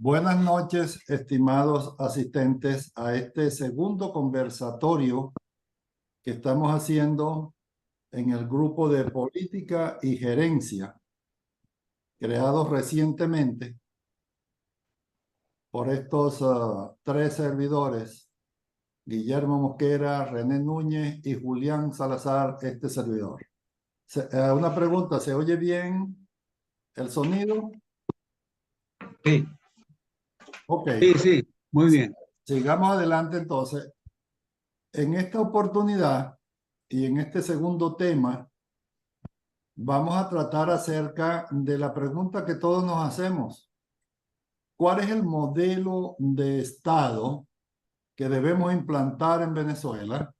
Buenas noches, estimados asistentes a este segundo conversatorio que estamos haciendo en el grupo de política y gerencia, creado recientemente por estos tres servidores, Guillermo Mosquera, René Núñez y Julián Salazar, este servidor. Una pregunta, ¿se oye bien el sonido? Sí. Ok. Sí, muy bien. Sigamos adelante entonces. En esta oportunidad y en este segundo tema, vamos a tratar acerca de la pregunta que todos nos hacemos. ¿Cuál es el modelo de Estado que debemos implantar en Venezuela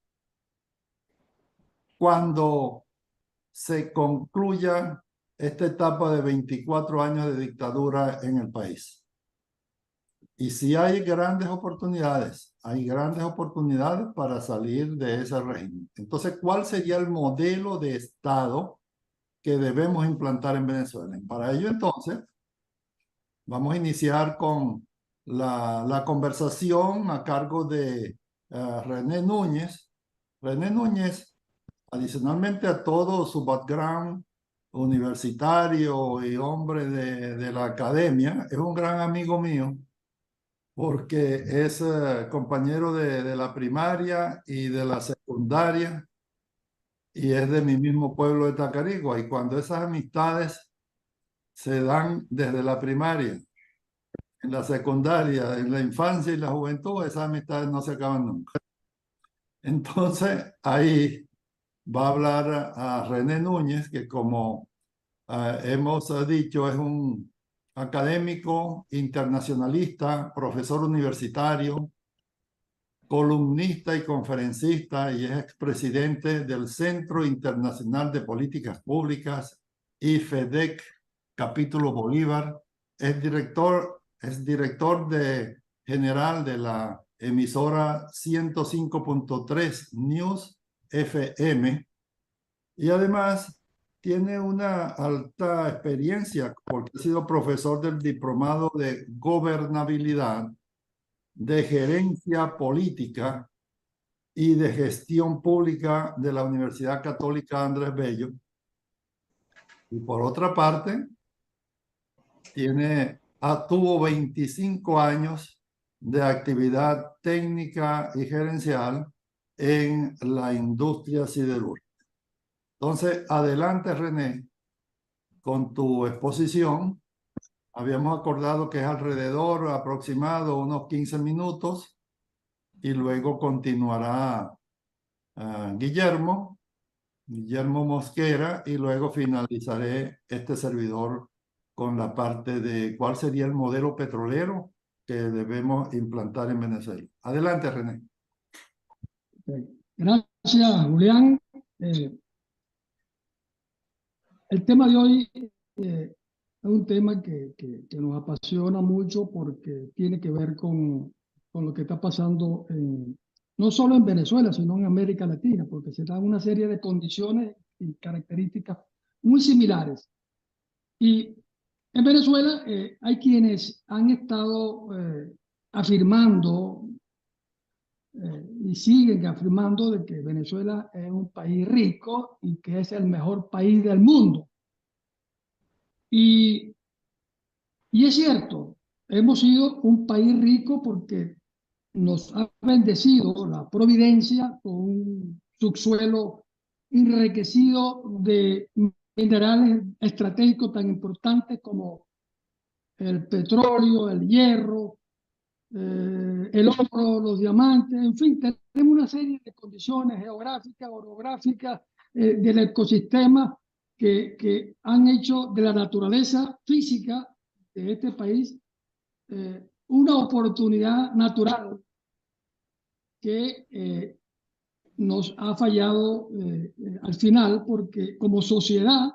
cuando se concluya esta etapa de 24 años de dictadura en el país? Y si hay grandes oportunidades para salir de ese régimen. Entonces, ¿cuál sería el modelo de Estado que debemos implantar en Venezuela? Para ello, entonces, vamos a iniciar con la conversación a cargo de René Núñez. René Núñez, adicionalmente a todo su background universitario y hombre de la academia, es un gran amigo mío porque es compañero de la primaria y de la secundaria y es de mi mismo pueblo de Tacarigua. Y cuando esas amistades se dan desde la primaria, en la secundaria, en la infancia y la juventud, esas amistades no se acaban nunca. Entonces, ahí va a hablar a René Núñez, que como hemos dicho, es un académico internacionalista, profesor universitario, columnista y conferencista, y es expresidente del Centro Internacional de Políticas Públicas y FEDEC, capítulo Bolívar. Es director general de la emisora 105.3 News FM, y además tiene una alta experiencia porque ha sido profesor del diplomado de gobernabilidad, de gerencia política y de gestión pública de la Universidad Católica Andrés Bello. Y por otra parte, tuvo 25 años de actividad técnica y gerencial en la industria siderúrgica. Entonces, adelante, René, con tu exposición. Habíamos acordado que es alrededor aproximado unos 15 minutos y luego continuará Guillermo Mosquera, y luego finalizaré este servidor con la parte de cuál sería el modelo petrolero que debemos implantar en Venezuela. Adelante, René. Gracias, Julián. El tema de hoy es un tema que nos apasiona mucho porque tiene que ver con lo que está pasando no solo en Venezuela, sino en América Latina, porque se dan una serie de condiciones y características muy similares. Y en Venezuela hay quienes han estado afirmando y siguen afirmando de que Venezuela es un país rico y que es el mejor país del mundo. Y es cierto, hemos sido un país rico porque nos ha bendecido la providencia con un subsuelo enriquecido de minerales estratégicos tan importantes como el petróleo, el hierro, el oro, los diamantes, en fin, tenemos una serie de condiciones geográficas, orográficas, del ecosistema que han hecho de la naturaleza física de este país una oportunidad natural que nos ha fallado al final, porque como sociedad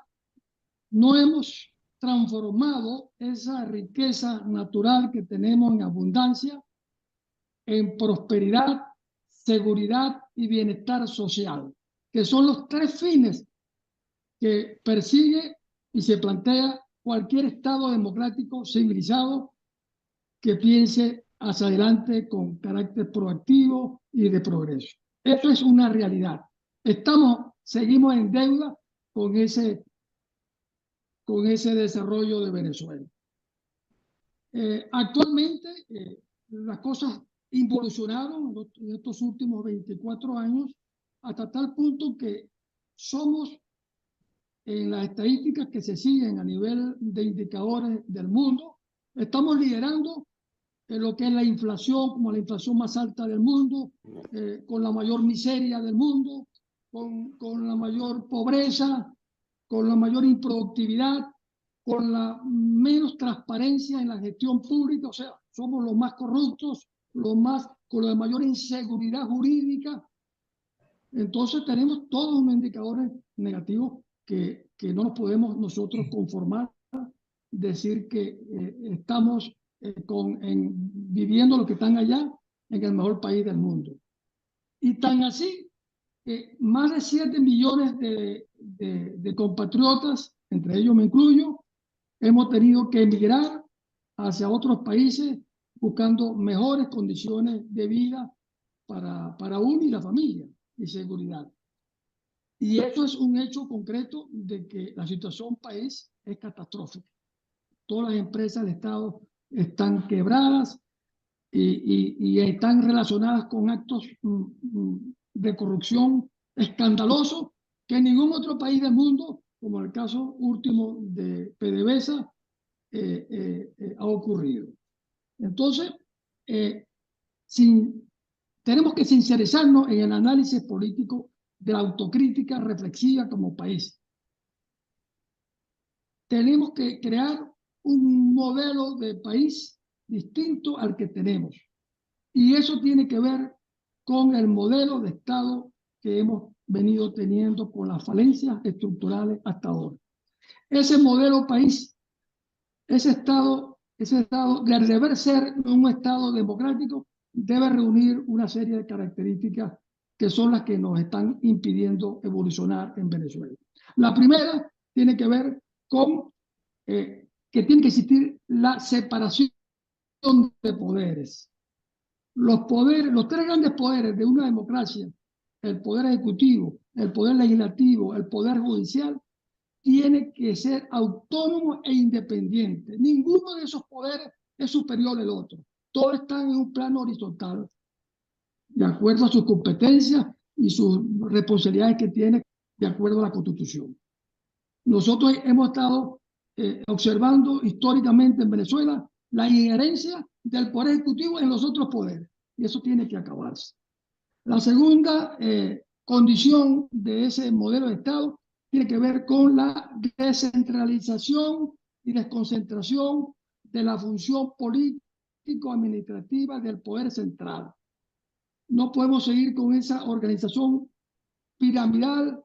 no hemos transformado esa riqueza natural que tenemos en abundancia en prosperidad, seguridad y bienestar social, que son los tres fines que persigue y se plantea cualquier Estado democrático civilizado que piense hacia adelante con carácter proactivo y de progreso. Eso es una realidad. Seguimos en deuda con ese desarrollo de Venezuela. Actualmente las cosas involucionaron en estos últimos 24 años hasta tal punto que somos, en las estadísticas que se siguen a nivel de indicadores del mundo, estamos liderando en lo que es la inflación, como la inflación más alta del mundo, con la mayor miseria del mundo, con la mayor pobreza, con la mayor improductividad, con la menos transparencia en la gestión pública. O sea, somos los más corruptos, con la mayor inseguridad jurídica. Entonces tenemos todos unos indicadores negativos que no nos podemos nosotros conformar, decir que estamos viviendo lo que están allá en el mejor país del mundo. Y tan así que más de 7 millones de compatriotas, entre ellos me incluyo, hemos tenido que emigrar hacia otros países buscando mejores condiciones de vida para uno y la familia y seguridad. Y eso es un hecho concreto de que la situación país es catastrófica. Todas las empresas del Estado están quebradas y están relacionadas con actos de corrupción escandalosos que en ningún otro país del mundo, como el caso último de PDVSA, ha ocurrido. Entonces, tenemos que sincerizarnos en el análisis político de la autocrítica reflexiva como país. Tenemos que crear un modelo de país distinto al que tenemos. Y eso tiene que ver con el modelo de Estado que hemos venido teniendo con las falencias estructurales hasta ahora. Ese modelo país, ese Estado, de deber ser un Estado democrático, debe reunir una serie de características que son las que nos están impidiendo evolucionar en Venezuela. La primera tiene que ver con que tiene que existir la separación de poderes. Los tres grandes poderes de una democracia, el poder ejecutivo, el poder legislativo, el poder judicial, tiene que ser autónomo e independiente. Ninguno de esos poderes es superior al otro. Todos están en un plano horizontal, de acuerdo a sus competencias y sus responsabilidades que tienen de acuerdo a la Constitución. Nosotros hemos estado observando históricamente en Venezuela la injerencia del poder ejecutivo en los otros poderes, y eso tiene que acabarse. La segunda condición de ese modelo de Estado tiene que ver con la descentralización y desconcentración de la función político-administrativa del poder central. No podemos seguir con esa organización piramidal,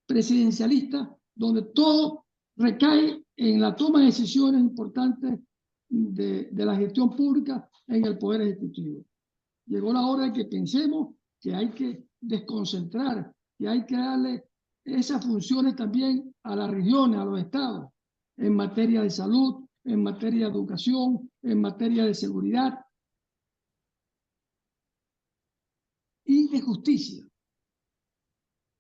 presidencialista, donde todo recae en la toma de decisiones importantes de la gestión pública en el Poder Ejecutivo. Llegó la hora de que pensemos que hay que desconcentrar, que hay que darle esas funciones también a las regiones, a los estados, en materia de salud, en materia de educación, en materia de seguridad y de justicia.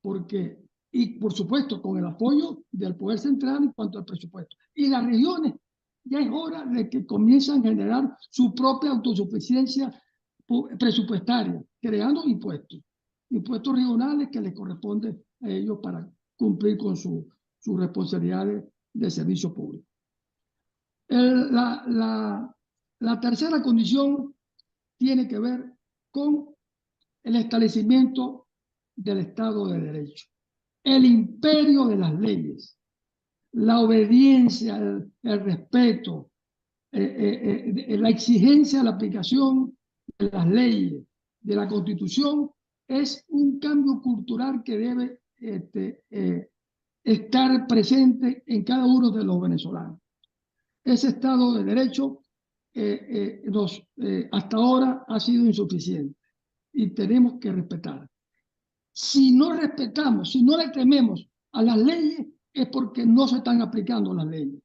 Porque, y por supuesto, con el apoyo del Poder Central en cuanto al presupuesto. Y las regiones, ya es hora de que comiencen a generar su propia autosuficiencia presupuestaria, creando impuestos regionales que les corresponde a ellos para cumplir con sus responsabilidades de servicio público. La tercera condición tiene que ver con el establecimiento del Estado de Derecho, el imperio de las leyes, la obediencia, el respeto, la exigencia de la aplicación de las leyes, de la Constitución, es un cambio cultural que debe estar presente en cada uno de los venezolanos. Ese Estado de Derecho hasta ahora ha sido insuficiente y tenemos que respetar. Si no respetamos, si no le tememos a las leyes, es porque no se están aplicando las leyes.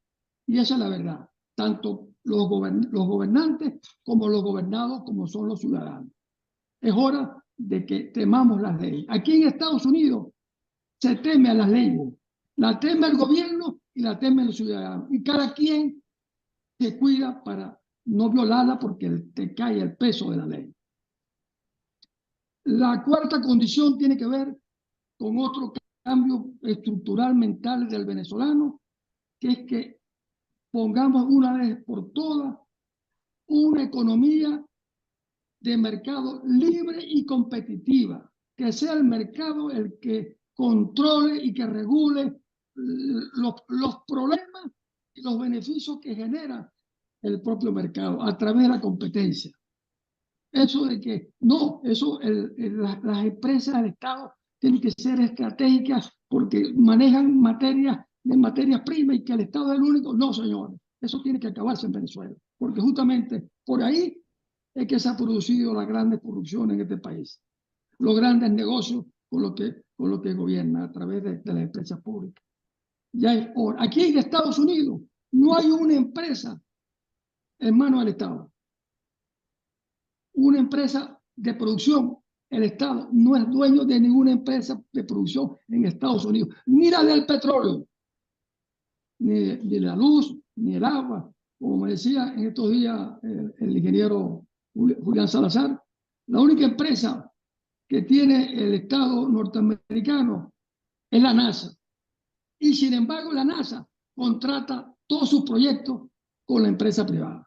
Y esa es la verdad. Tanto los gobernantes como los gobernados, como son los ciudadanos. Es hora de que temamos las leyes. Aquí en Estados Unidos se teme a las leyes, la teme el gobierno y la temen los ciudadanos. Y cada quien se cuida para no violarla porque te cae el peso de la ley. La cuarta condición tiene que ver con otro cambio estructural mental del venezolano, que es que pongamos una vez por todas una economía de mercado libre y competitiva, que sea el mercado el que controle y que regule los problemas y los beneficios que genera el propio mercado a través de la competencia. Eso de que no, eso las empresas del Estado tienen que ser estratégicas porque manejan materias primas y que el Estado es el único. No, señores, eso tiene que acabarse en Venezuela, porque justamente por ahí es que se ha producido la gran corrupción en este país, los grandes negocios con lo que gobierna a través de las empresas públicas. Ya es hora. Aquí en Estados Unidos no hay una empresa en manos del Estado. Una empresa de producción, el Estado no es dueño de ninguna empresa de producción en Estados Unidos, ni la del petróleo, ni la luz, ni el agua. Como me decía en estos días el ingeniero Julián Salazar, la única empresa que tiene el Estado norteamericano es la NASA. Y sin embargo, la NASA contrata todos sus proyectos con la empresa privada.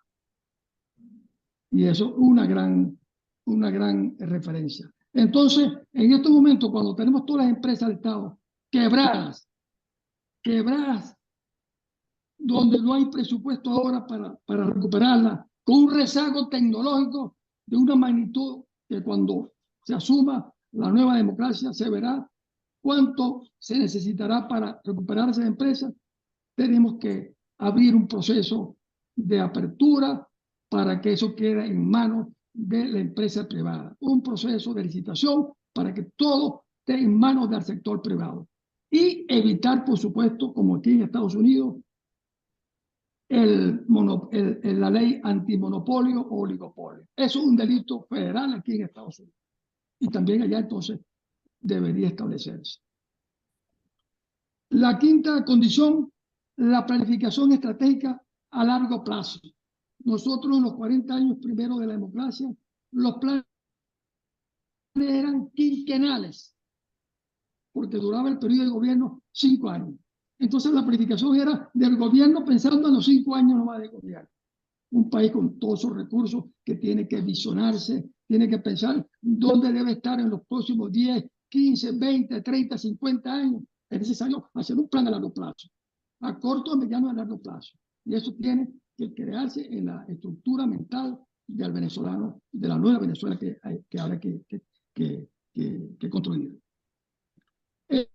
Y eso es una gran referencia. Entonces, en estos momentos, cuando tenemos todas las empresas del Estado quebradas, donde no hay presupuesto ahora para recuperarlas, con un rezago tecnológico de una magnitud que cuando se asuma la nueva democracia se verá cuánto se necesitará para recuperar esas empresas. Tenemos que abrir un proceso de apertura para que eso quede en manos de la empresa privada. Un proceso de licitación para que todo esté en manos del sector privado. Y evitar, por supuesto, como aquí en Estados Unidos, la ley antimonopolio o oligopolio. Eso es un delito federal aquí en Estados Unidos. Y también allá entonces debería establecerse. La quinta condición, la planificación estratégica a largo plazo. Nosotros en los 40 años primero de la democracia, los planes eran quinquenales, porque duraba el periodo de gobierno 5 años. Entonces la planificación era del gobierno pensando en los 5 años nomás de gobierno. Un país con todos esos recursos que tiene que visionarse, tiene que pensar dónde debe estar en los próximos 10, 15, 20, 30, 50 años. Es necesario hacer un plan a largo plazo, a corto, a mediano y a largo plazo. Y eso tiene que crearse en la estructura mental del venezolano, de la nueva Venezuela que habrá que construir.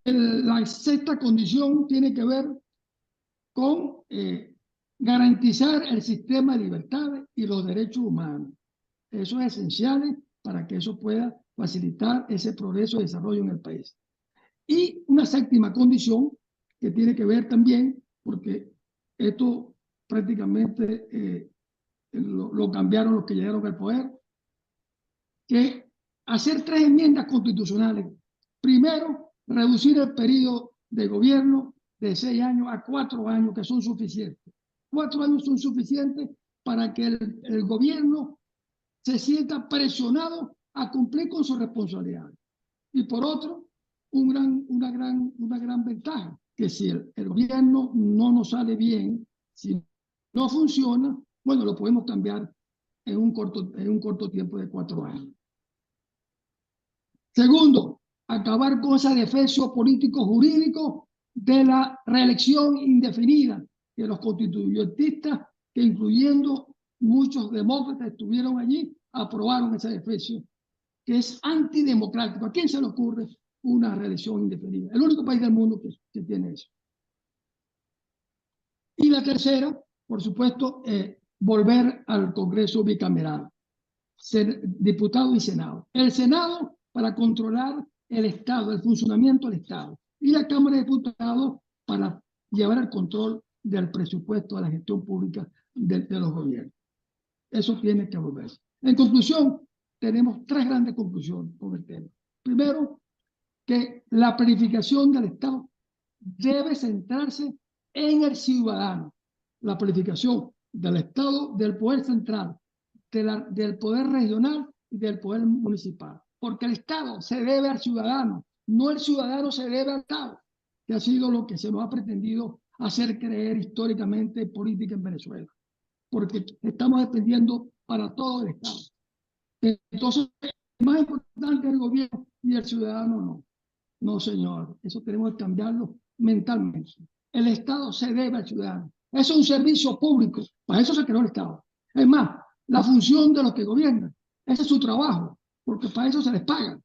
La sexta condición tiene que ver con garantizar el sistema de libertades y los derechos humanos. Eso es esencial para que eso pueda facilitar ese progreso y desarrollo en el país. Y una séptima condición que tiene que ver también, porque esto prácticamente lo cambiaron los que llegaron al poder, que hacer 3 enmiendas constitucionales. Primero, reducir el periodo de gobierno de 6 años a 4 años, que son suficientes. 4 años son suficientes para que el gobierno se sienta presionado a cumplir con sus responsabilidades. Y por otro, una gran ventaja, que si el gobierno no nos sale bien, si no funciona, bueno, lo podemos cambiar en un corto tiempo de 4 años. Segundo, acabar con ese defecio político-jurídico de la reelección indefinida, que los constituyentistas, que incluyendo muchos demócratas estuvieron allí, aprobaron ese defecio, que es antidemocrático. ¿A quién se le ocurre una reelección indefinida? El único país del mundo que tiene eso. Y la tercera, por supuesto, volver al Congreso bicameral, diputado y Senado. El Senado para controlar el Estado, el funcionamiento del Estado, y la Cámara de Diputados para llevar el control del presupuesto de la gestión pública de los gobiernos. Eso tiene que volverse. En conclusión, tenemos tres grandes conclusiones con el tema. Primero, que la planificación del Estado debe centrarse en el ciudadano. La planificación del Estado, del poder central, del poder regional y del poder municipal. Porque el Estado se debe al ciudadano, no el ciudadano se debe al Estado, que ha sido lo que se nos ha pretendido hacer creer históricamente en política en Venezuela. Porque estamos dependiendo para todo el Estado. Entonces, es más importante el gobierno y el ciudadano no. No, señor, eso tenemos que cambiarlo mentalmente. El Estado se debe al ciudadano. Eso es un servicio público, para eso se creó el Estado. Es más, la función de los que gobiernan, ese es su trabajo, porque para eso se les paga,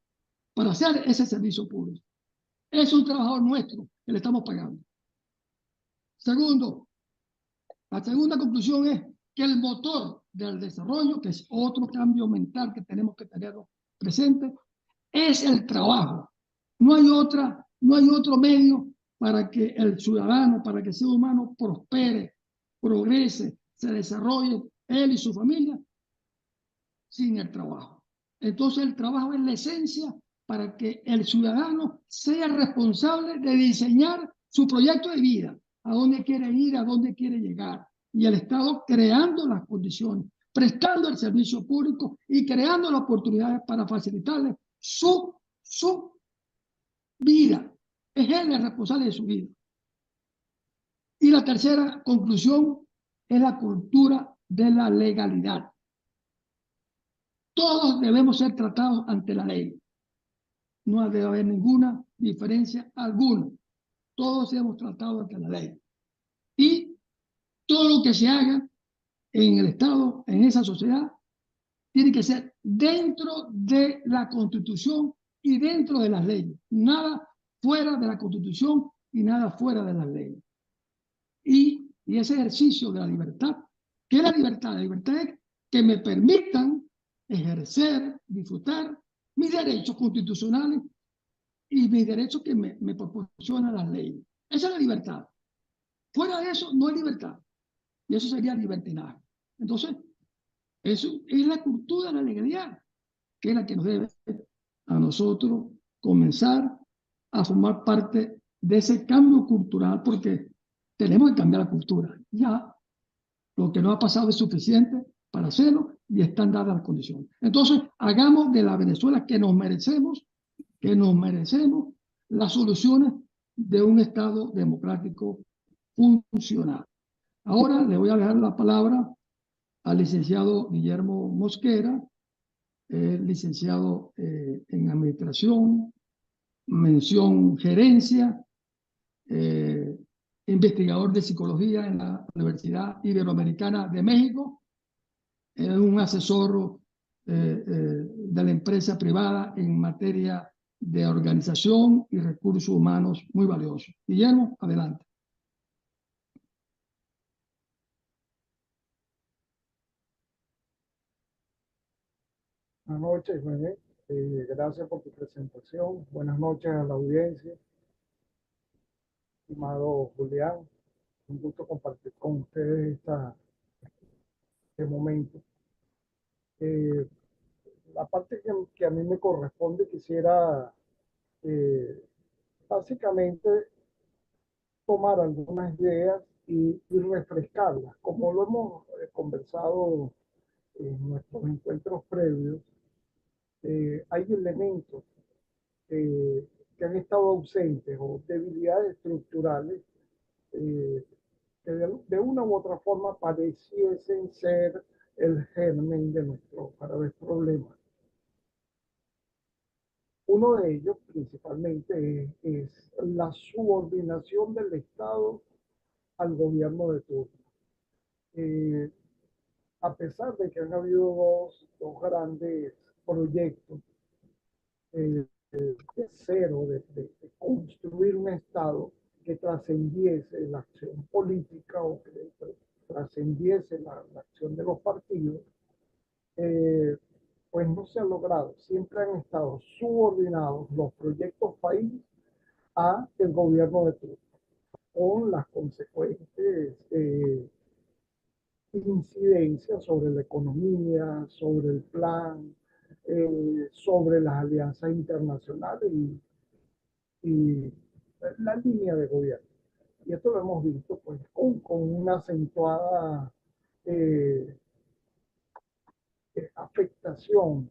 para hacer ese servicio público. Es un trabajo nuestro que le estamos pagando. Segundo, la segunda conclusión es que el motor del desarrollo, que es otro cambio mental que tenemos que tener presente, es el trabajo. No hay otro medio para que el ciudadano, para que el ser humano prospere, progrese, se desarrolle, él y su familia, sin el trabajo. Entonces el trabajo es la esencia para que el ciudadano sea responsable de diseñar su proyecto de vida, a dónde quiere ir, a dónde quiere llegar. Y el Estado creando las condiciones, prestando el servicio público y creando las oportunidades para facilitarle su vida. Es él el responsable de su vida. Y la tercera conclusión es la cultura de la legalidad. Todos debemos ser tratados ante la ley. No debe haber ninguna diferencia alguna. Todos hemos tratado ante la ley. Y todo lo que se haga en el Estado, en esa sociedad, tiene que ser dentro de la Constitución y dentro de las leyes. Nada fuera de la Constitución y nada fuera de las leyes. Y ese ejercicio de la libertad, ¿qué es la libertad? La libertad es que me permitan ejercer, disfrutar mis derechos constitucionales y mis derechos que me proporcionan las leyes. Esa es la libertad. Fuera de eso, no hay libertad. Y eso sería libertinaje. Entonces, eso es la cultura de la legalidad, que es la que nos debe a nosotros comenzar a formar parte de ese cambio cultural, porque tenemos que cambiar la cultura. Ya lo que no ha pasado es suficiente para hacerlo y están dadas las condiciones. Entonces, hagamos de la Venezuela que nos merecemos las soluciones de un Estado democrático funcional. Ahora le voy a dejar la palabra al licenciado Guillermo Mosquera, licenciado en Administración, mención Gerencia, investigador de Psicología en la Universidad Iberoamericana de México, un asesor de la empresa privada en materia de organización y recursos humanos muy valioso. Guillermo, adelante. Buenas noches, René. Gracias por tu presentación. Buenas noches a la audiencia. Estimado Julián, un gusto compartir con ustedes este momento. La parte que a mí me corresponde, quisiera básicamente tomar algunas ideas y refrescarlas. Como lo hemos conversado en nuestros encuentros previos, hay elementos que han estado ausentes o debilidades estructurales que de una u otra forma pareciesen ser el germen de nuestros graves problemas. Uno de ellos principalmente es la subordinación del Estado al gobierno de turno. A pesar de que han habido dos grandes proyectos de cero, de construir un Estado que trascendiese la acción política o que trascendiese la acción de los partidos, pues no se ha logrado. Siempre han estado subordinados los proyectos país a el gobierno de turno. con las consecuentes incidencias sobre la economía, sobre el plan, sobre las alianzas internacionales y la línea de gobierno. Y esto lo hemos visto pues, con una acentuada eh, afectación,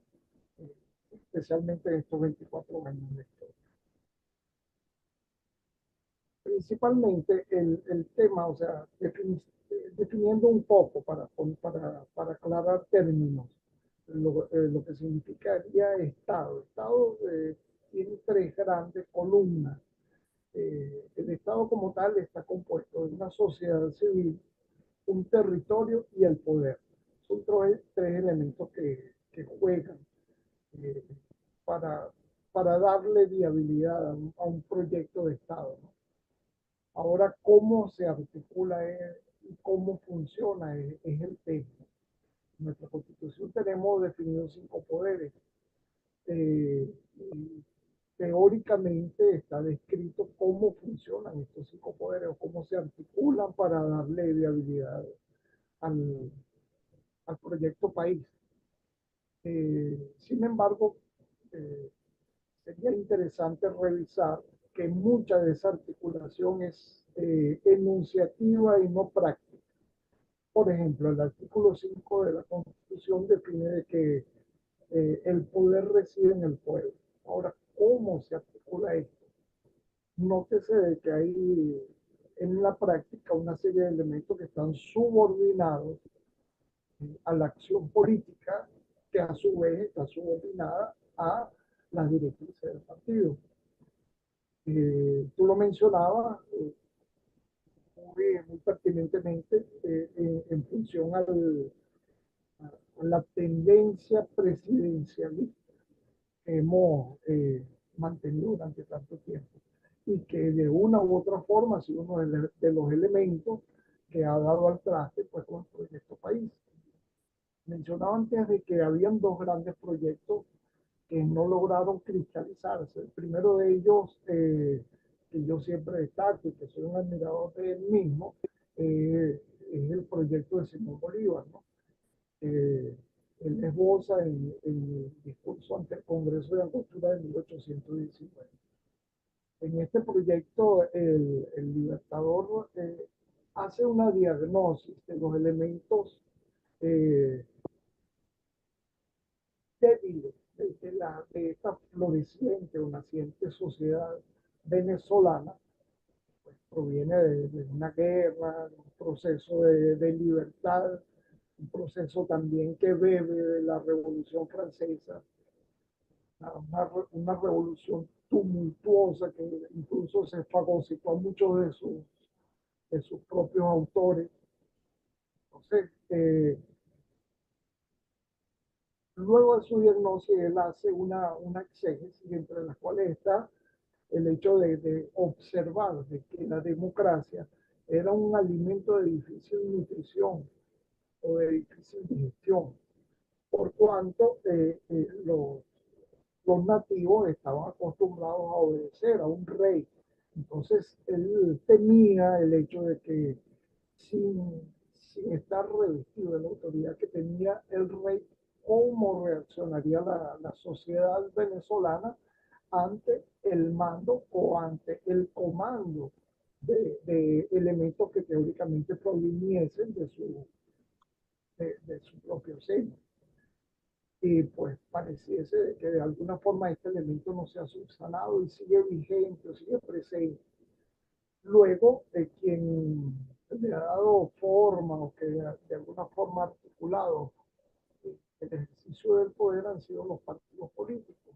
eh, especialmente en estos 24 años de historia. Principalmente el tema, o sea, definiendo un poco para aclarar términos, lo que significaría Estado. Estado tiene tres grandes columnas. El Estado como tal está compuesto de una sociedad civil, un territorio y el poder. Son tres elementos que juegan eh, para, para darle viabilidad a un proyecto de Estado, ¿no? Ahora, cómo se articula y cómo funciona es el tema. En nuestra Constitución tenemos definidos 5 poderes. Y teóricamente está descrito cómo funcionan estos 5 poderes o cómo se articulan para darle viabilidad al, al proyecto país. Sin embargo, eh, sería interesante revisar que mucha de esa articulación es enunciativa y no práctica. Por ejemplo, el artículo 5 de la Constitución define de que el poder reside en el pueblo. Ahora, ¿cómo se articula esto? Nótese de que hay en la práctica una serie de elementos que están subordinados a la acción política, que a su vez está subordinada a las directrices del partido. Tú lo mencionabas muy pertinentemente en función a la tendencia presidencialista que hemos mantenido durante tanto tiempo y que de una u otra forma ha sido uno de los elementos que ha dado al traste pues, con el proyecto país. Mencionaba antes de que habían dos grandes proyectos que no lograron cristalizarse. El primero de ellos, que yo siempre destaco y que soy un admirador de él mismo, es el proyecto de Simón Bolívar, ¿no? Él esboza en el discurso ante el Congreso de Angostura de 1819. En este proyecto, el Libertador hace una diagnosis de los elementos eh, débiles de esta floreciente o naciente sociedad venezolana. Pues proviene de una guerra, de un proceso de libertad, un proceso también que bebe de la Revolución Francesa, una revolución tumultuosa que incluso se fagocitó a muchos de sus propios autores. Entonces, luego de su diagnóstico, él hace una exégesis entre las cuales está el hecho de observar de que la democracia era un alimento de difícil nutrición o de difícil digestión, por cuanto los nativos estaban acostumbrados a obedecer a un rey. Entonces él temía el hecho de que sin estar revestido de la autoridad que tenía el rey, cómo reaccionaría la sociedad venezolana ante el mando o ante el comando de elementos que teóricamente proviniesen de su propio seno. Y pues pareciese que de alguna forma este elemento no se ha subsanado y sigue vigente o sigue presente. Luego, quien le ha dado forma o que de alguna forma ha articulado el ejercicio del poder han sido los partidos políticos.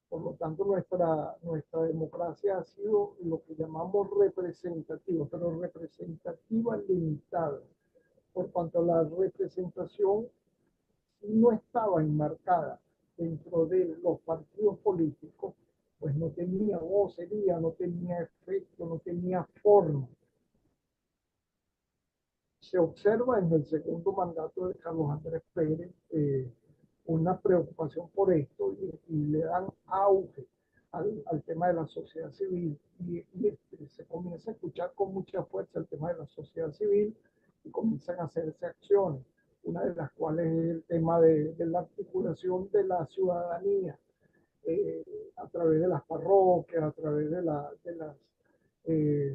Por lo tanto, nuestra democracia ha sido lo que llamamos representativa, pero representativa limitada, por cuanto la representación no estaba enmarcada dentro de los partidos políticos, pues no tenía vocería, no tenía efecto, no tenía forma. Se observa en el segundo mandato de Carlos Andrés Pérez una preocupación por esto y le dan auge al tema de la sociedad civil y se comienza a escuchar con mucha fuerza el tema de la sociedad civil y comienzan a hacerse acciones, una de las cuales es el tema de la articulación de la ciudadanía a través de las parroquias, a través de las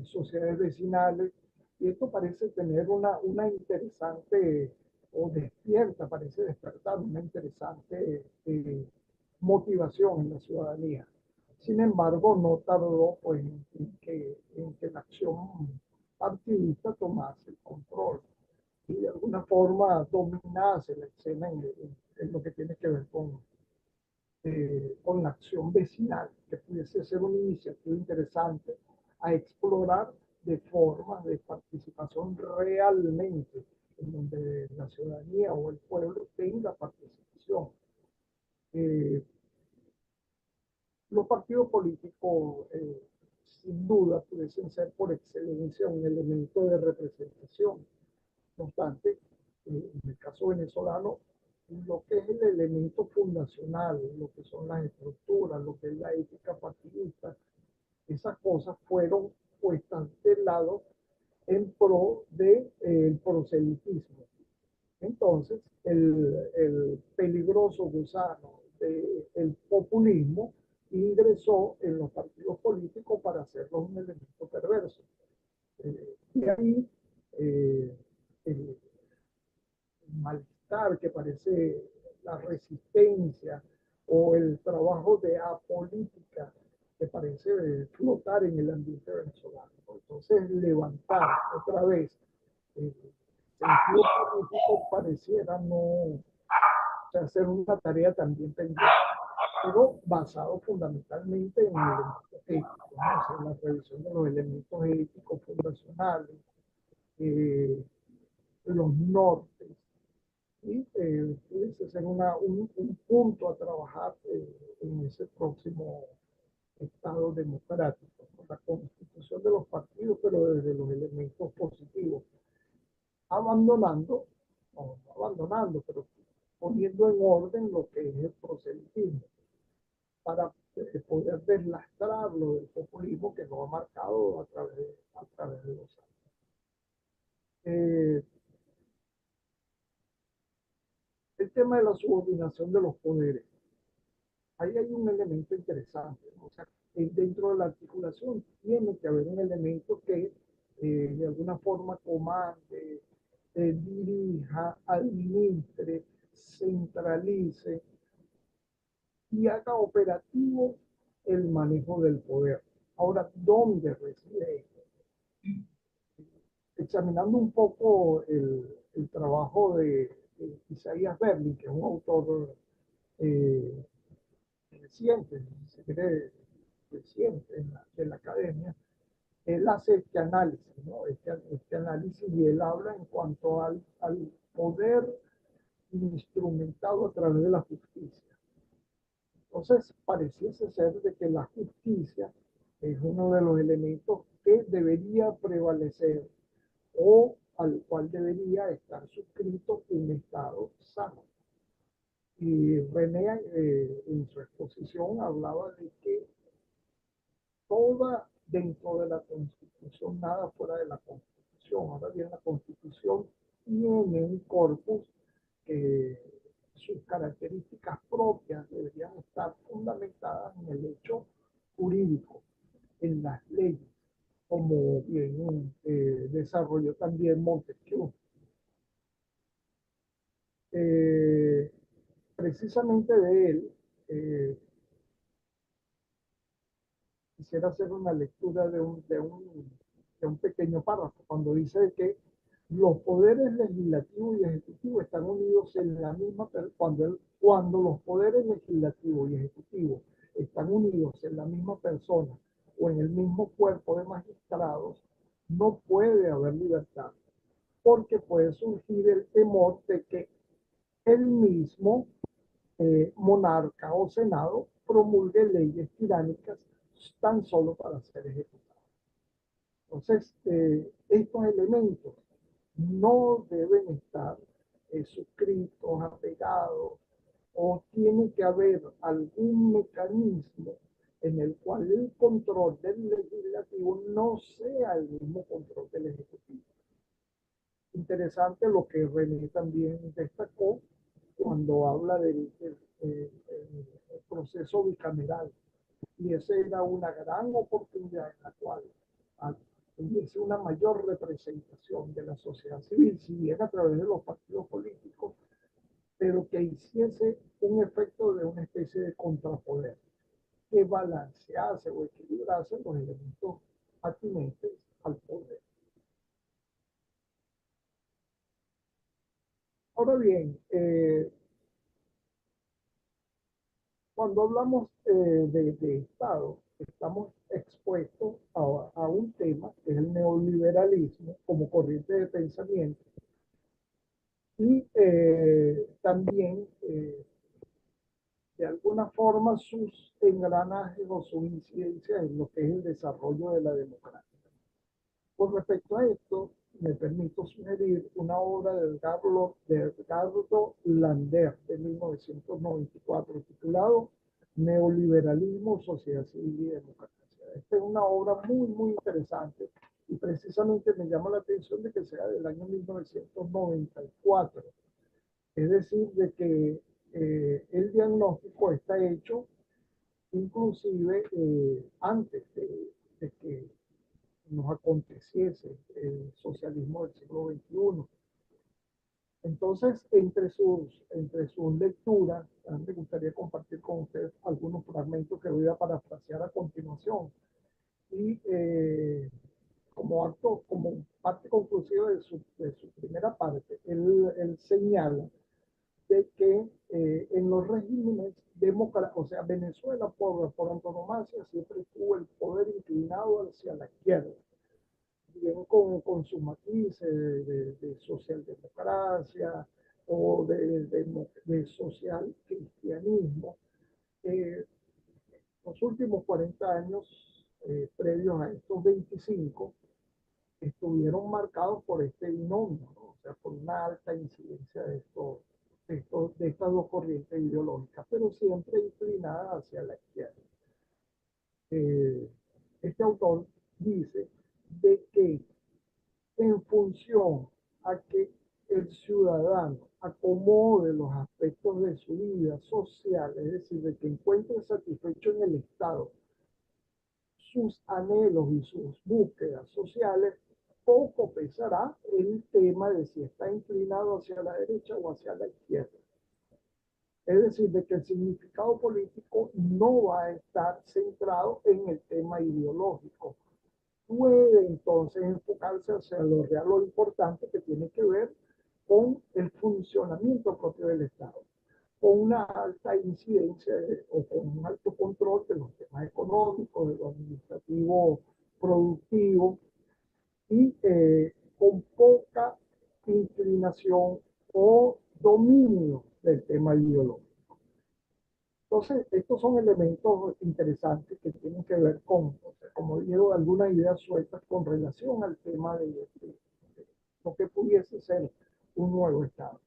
sociedades vecinales. Y esto parece tener una interesante, o despierta, parece despertar una interesante motivación en la ciudadanía. Sin embargo, no tardó pues, en que la acción partidista tomase el control y de alguna forma dominase la escena en lo que tiene que ver con la acción vecinal, que pudiese ser una iniciativa interesante a explorar de formas de participación realmente, en donde la ciudadanía o el pueblo tenga participación. Eh, los partidos políticos, sin duda, pudiesen ser por excelencia un elemento de representación. No obstante, en el caso venezolano, lo que es el elemento fundacional, lo que son las estructuras, lo que es la ética partidista, esas cosas fueron puestas de lado en pro del proselitismo. Entonces, el peligroso gusano del populismo ingresó en los partidos políticos para hacerlos un elemento perverso. Y ahí el malestar que parece la resistencia o el trabajo de apolítica que parece flotar en el ambiente venezolano. Entonces, levantar otra vez el sentido político pareciera no hacer una tarea también pendiente, pero basado fundamentalmente en elementos éticos, ¿no? O sea, en la revisión de los elementos éticos fundacionales, los nortes, y pudiese ser un punto a trabajar en ese próximo Estado democrático, con la constitución de los partidos, pero desde los elementos positivos, abandonando, no abandonando, pero poniendo en orden lo que es el proselitismo, para poder deslastrarlo del populismo que lo ha marcado a través de los años. El tema de la subordinación de los poderes. Ahí hay un elemento interesante, ¿no? O sea, dentro de la articulación tiene que haber un elemento que de alguna forma comande, dirija, administre, centralice y haga operativo el manejo del poder. Ahora, ¿dónde reside esto? Examinando un poco el trabajo de Isaías Berlin, que es un autor eh, reciente, si se quiere, reciente de la academia, él hace este análisis, ¿no? Este análisis, y él habla en cuanto al poder instrumentado a través de la justicia. Entonces, pareciese ser de que la justicia es uno de los elementos que debería prevalecer o al cual debería estar suscrito un Estado sano. Y René, en su exposición, hablaba de que toda dentro de la Constitución, nada fuera de la Constitución. Ahora bien, la Constitución tiene un corpus que sus características propias deberían estar fundamentadas en el hecho jurídico, en las leyes, como bien desarrolló también Montesquieu. Eh, precisamente de él, quisiera hacer una lectura de un pequeño párrafo, cuando dice que los poderes legislativo y ejecutivo están unidos en la misma, cuando los poderes legislativo y ejecutivo están unidos en la misma persona o en el mismo cuerpo de magistrados, no puede haber libertad, porque puede surgir el temor de que el mismo monarca o senado promulgue leyes tiránicas tan solo para ser ejecutadas. Entonces, estos elementos no deben estar suscritos, apegados, o tiene que haber algún mecanismo en el cual el control del legislativo no sea el mismo control del ejecutivo. Interesante lo que René también destacó cuando habla del proceso bicameral. Y esa era una gran oportunidad en la cual hubiese una mayor representación de la sociedad civil, si bien a través de los partidos políticos, pero que hiciese un efecto de una especie de contrapoder, que balancease o equilibrase los elementos atinentes al poder. Ahora bien, cuando hablamos de Estado, estamos expuestos a un tema que es el neoliberalismo como corriente de pensamiento y también de alguna forma sus engranajes o su incidencia en lo que es el desarrollo de la democracia. Con respecto a esto, me permito sugerir una obra de Edgardo Lander de 1994 titulado Neoliberalismo, Sociedad Civil y Democracia. Esta es una obra muy interesante y precisamente me llama la atención de que sea del año 1994. Es decir, de que el diagnóstico está hecho inclusive antes de que nos aconteciese el socialismo del siglo XXI. Entonces, entre sus lecturas, me gustaría compartir con ustedes algunos fragmentos que voy a parafrasear a continuación. Y como parte conclusiva de su primera parte, él señala de que en los regímenes democráticos, o sea, Venezuela por antonomasia siempre tuvo el poder inclinado hacia la izquierda, bien con sus matices de socialdemocracia o de social cristianismo. Los últimos 40 años previos a estos 25 estuvieron marcados por este binomio, ¿no? O sea, por una alta incidencia de estas dos corrientes ideológicas, pero siempre inclinadas hacia la izquierda. Este autor dice de que en función a que el ciudadano acomode los aspectos de su vida social, es decir, de que encuentre satisfecho en el Estado sus anhelos y sus búsquedas sociales, poco pesará el tema de si está inclinado hacia la derecha o hacia la izquierda. Es decir, de que el significado político no va a estar centrado en el tema ideológico. Puede entonces enfocarse hacia lo real, lo importante que tiene que ver con el funcionamiento propio del Estado, con una alta incidencia o con un alto control de los temas económicos, de lo administrativo, productivo, y con poca inclinación o dominio del tema ideológico. Entonces, estos son elementos interesantes que tienen que ver con, o sea, como digo, algunas ideas sueltas con relación al tema de lo que pudiese ser un nuevo Estado.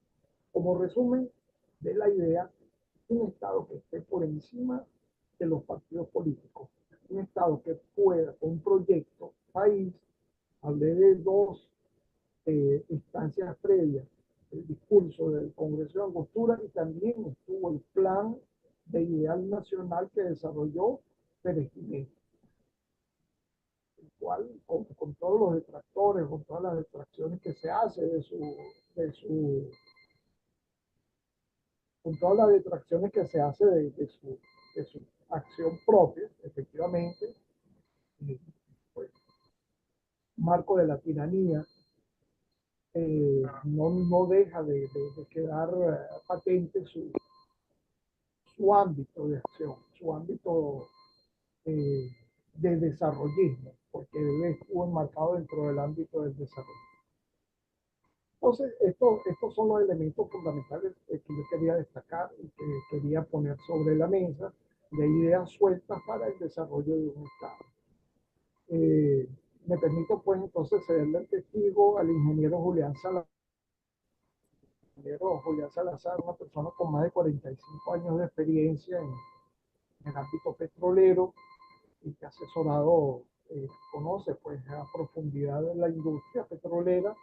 Como resumen de la idea, un Estado que esté por encima de los partidos políticos, un Estado que pueda, con un proyecto país, hablé de dos instancias previas, el discurso del Congreso de Angostura y también estuvo el plan de ideal nacional que desarrolló Pérez Jiménez, el cual con todos los detractores, con todas las detracciones que se hace con todas las detracciones que se hace de su acción propia, efectivamente, pues, marco de la tiranía, no deja de quedar patente su ámbito de acción, su ámbito de desarrollismo, porque él estuvo enmarcado dentro del ámbito del desarrollo. Entonces, estos son los elementos fundamentales que yo quería destacar y que quería poner sobre la mesa de ideas sueltas para el desarrollo de un Estado. Me permito, pues, entonces cederle el testigo al ingeniero Julián Salazar. Ingeniero Julián Salazar, una persona con más de 45 años de experiencia el ámbito petrolero y que ha asesorado, conoce pues a profundidad de la industria petrolera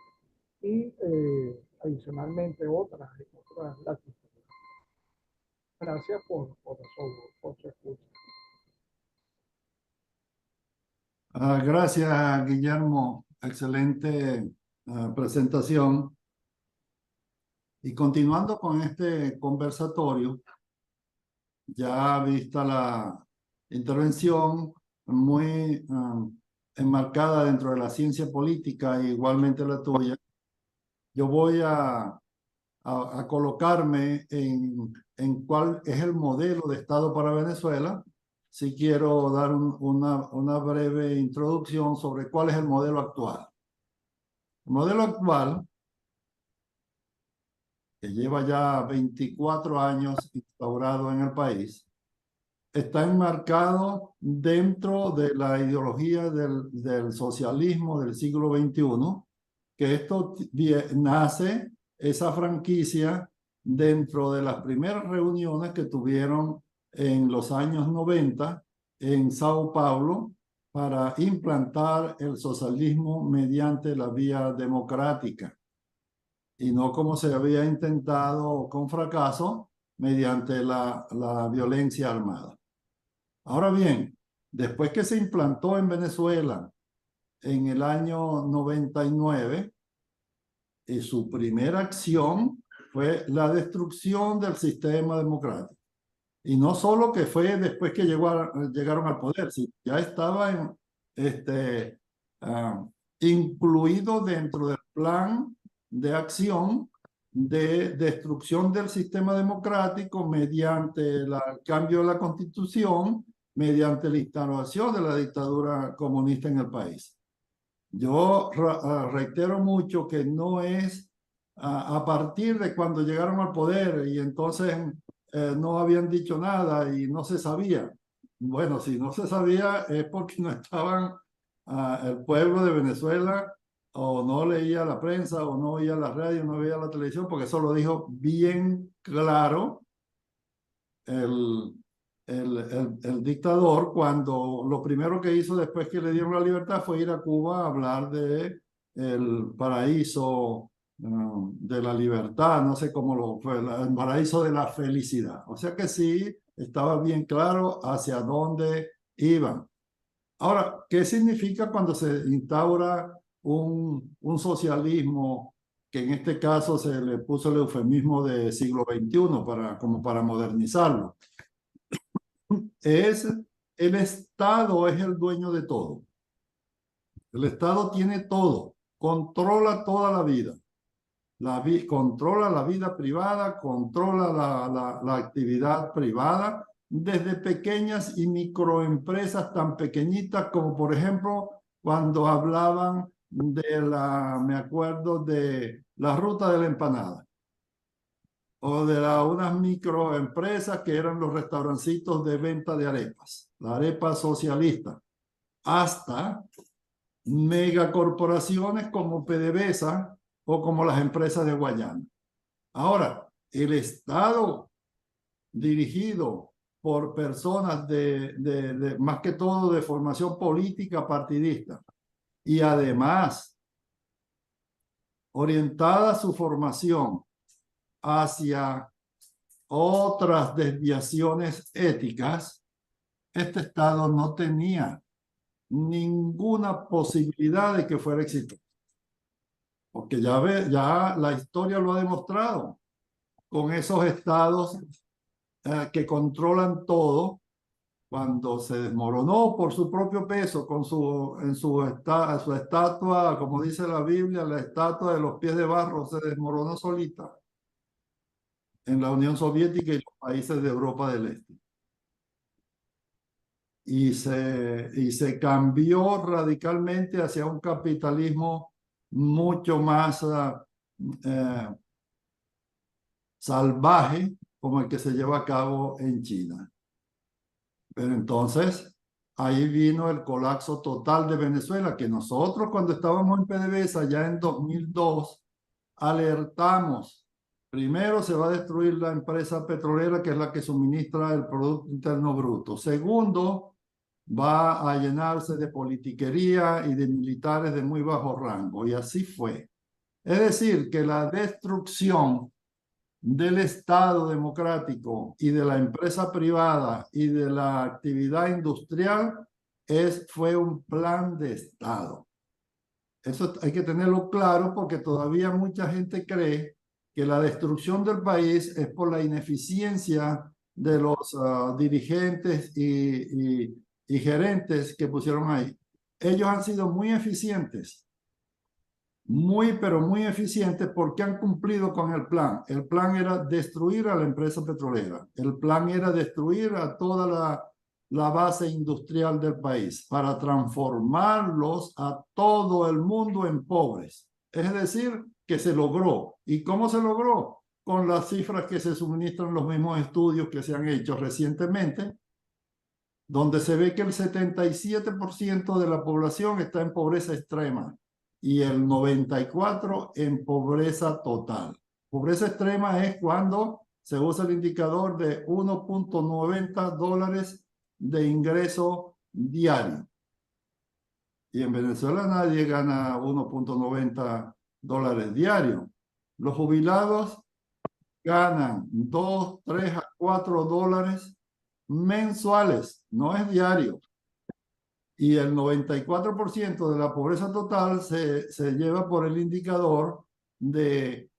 y adicionalmente otras latitudes. Gracias por su escucha. Gracias, Guillermo. Excelente presentación. Y continuando con este conversatorio, ya vista la intervención muy enmarcada dentro de la ciencia política, e igualmente la tuya, yo voy a colocarme en cuál es el modelo de Estado para Venezuela. Si quiero dar una breve introducción sobre cuál es el modelo actual. El modelo actual, que lleva ya 24 años instaurado en el país, está enmarcado dentro de la ideología del socialismo del siglo XXI, que esto nace, esa franquicia, dentro de las primeras reuniones que tuvieron en los años 90 en Sao Paulo para implantar el socialismo mediante la vía democrática y no como se había intentado con fracaso mediante la violencia armada. Ahora bien, después que se implantó en Venezuela en el año 99, su primera acción fue la destrucción del sistema democrático. Y no solo que fue después que llegaron al poder, sino ya estaba incluido dentro del plan de acción de destrucción del sistema democrático mediante el cambio de la Constitución, mediante la instauración de la dictadura comunista en el país. Yo reitero mucho que no es a partir de cuando llegaron al poder y entonces no habían dicho nada y no se sabía. Bueno, si no se sabía es porque no estaban el pueblo de Venezuela o no leía la prensa o no oía la radio, no veía la televisión, porque eso lo dijo bien claro el dictador cuando lo primero que hizo después que le dieron la libertad fue ir a Cuba a hablar de el paraíso de la libertad, no sé cómo lo fue, el paraíso de la felicidad. O sea que sí, estaba bien claro hacia dónde iban. Ahora, ¿qué significa cuando se instaura un socialismo que en este caso se le puso el eufemismo de siglo XXI como para modernizarlo? El Estado es el dueño de todo. El Estado tiene todo, controla toda la vida. Controla la vida privada, controla la actividad privada, desde pequeñas y microempresas tan pequeñitas como, por ejemplo, cuando hablaban me acuerdo de la ruta de la empanada, o de unas microempresas que eran los restaurancitos de venta de arepas, la arepa socialista, hasta megacorporaciones como PDVSA o como las empresas de Guayana. Ahora, el Estado dirigido por personas más que todo de formación política partidista y además orientada su formación hacia otras desviaciones éticas, este Estado no tenía ninguna posibilidad de que fuera exitoso. Porque ya la historia lo ha demostrado con esos estados que controlan todo. Cuando se desmoronó por su propio peso, su estatua, como dice la Biblia, la estatua de los pies de barro se desmoronó solita en la Unión Soviética y los países de Europa del Este. Y se cambió radicalmente hacia un capitalismo mucho más salvaje, como el que se lleva a cabo en China. Pero entonces, ahí vino el colapso total de Venezuela, que nosotros cuando estábamos en PDVSA, ya en 2002, alertamos Primero, se va a destruir la empresa petrolera, que es la que suministra el Producto Interno Bruto. Segundo, va a llenarse de politiquería y de militares de muy bajo rango. Y así fue. Es decir, que la destrucción del Estado democrático y de la empresa privada y de la actividad industrial fue un plan de Estado. Eso hay que tenerlo claro, porque todavía mucha gente cree que la destrucción del país es por la ineficiencia de los dirigentes y gerentes que pusieron ahí. Ellos han sido muy eficientes, pero muy eficientes, porque han cumplido con el plan. El plan era destruir a la empresa petrolera. El plan era destruir a toda la base industrial del país para transformarlos a todo el mundo en pobres. Es decir, que se logró. ¿Y cómo se logró? Con las cifras que se suministran en los mismos estudios que se han hecho recientemente, donde se ve que el 77% de la población está en pobreza extrema y el 94% en pobreza total. Pobreza extrema es cuando se usa el indicador de $1.90 de ingreso diario. Y en Venezuela nadie gana $1.90 diario. Los jubilados ganan 2, 3 a 4 dólares mensuales, no es diario. Y el 94% de la pobreza total se lleva por el indicador de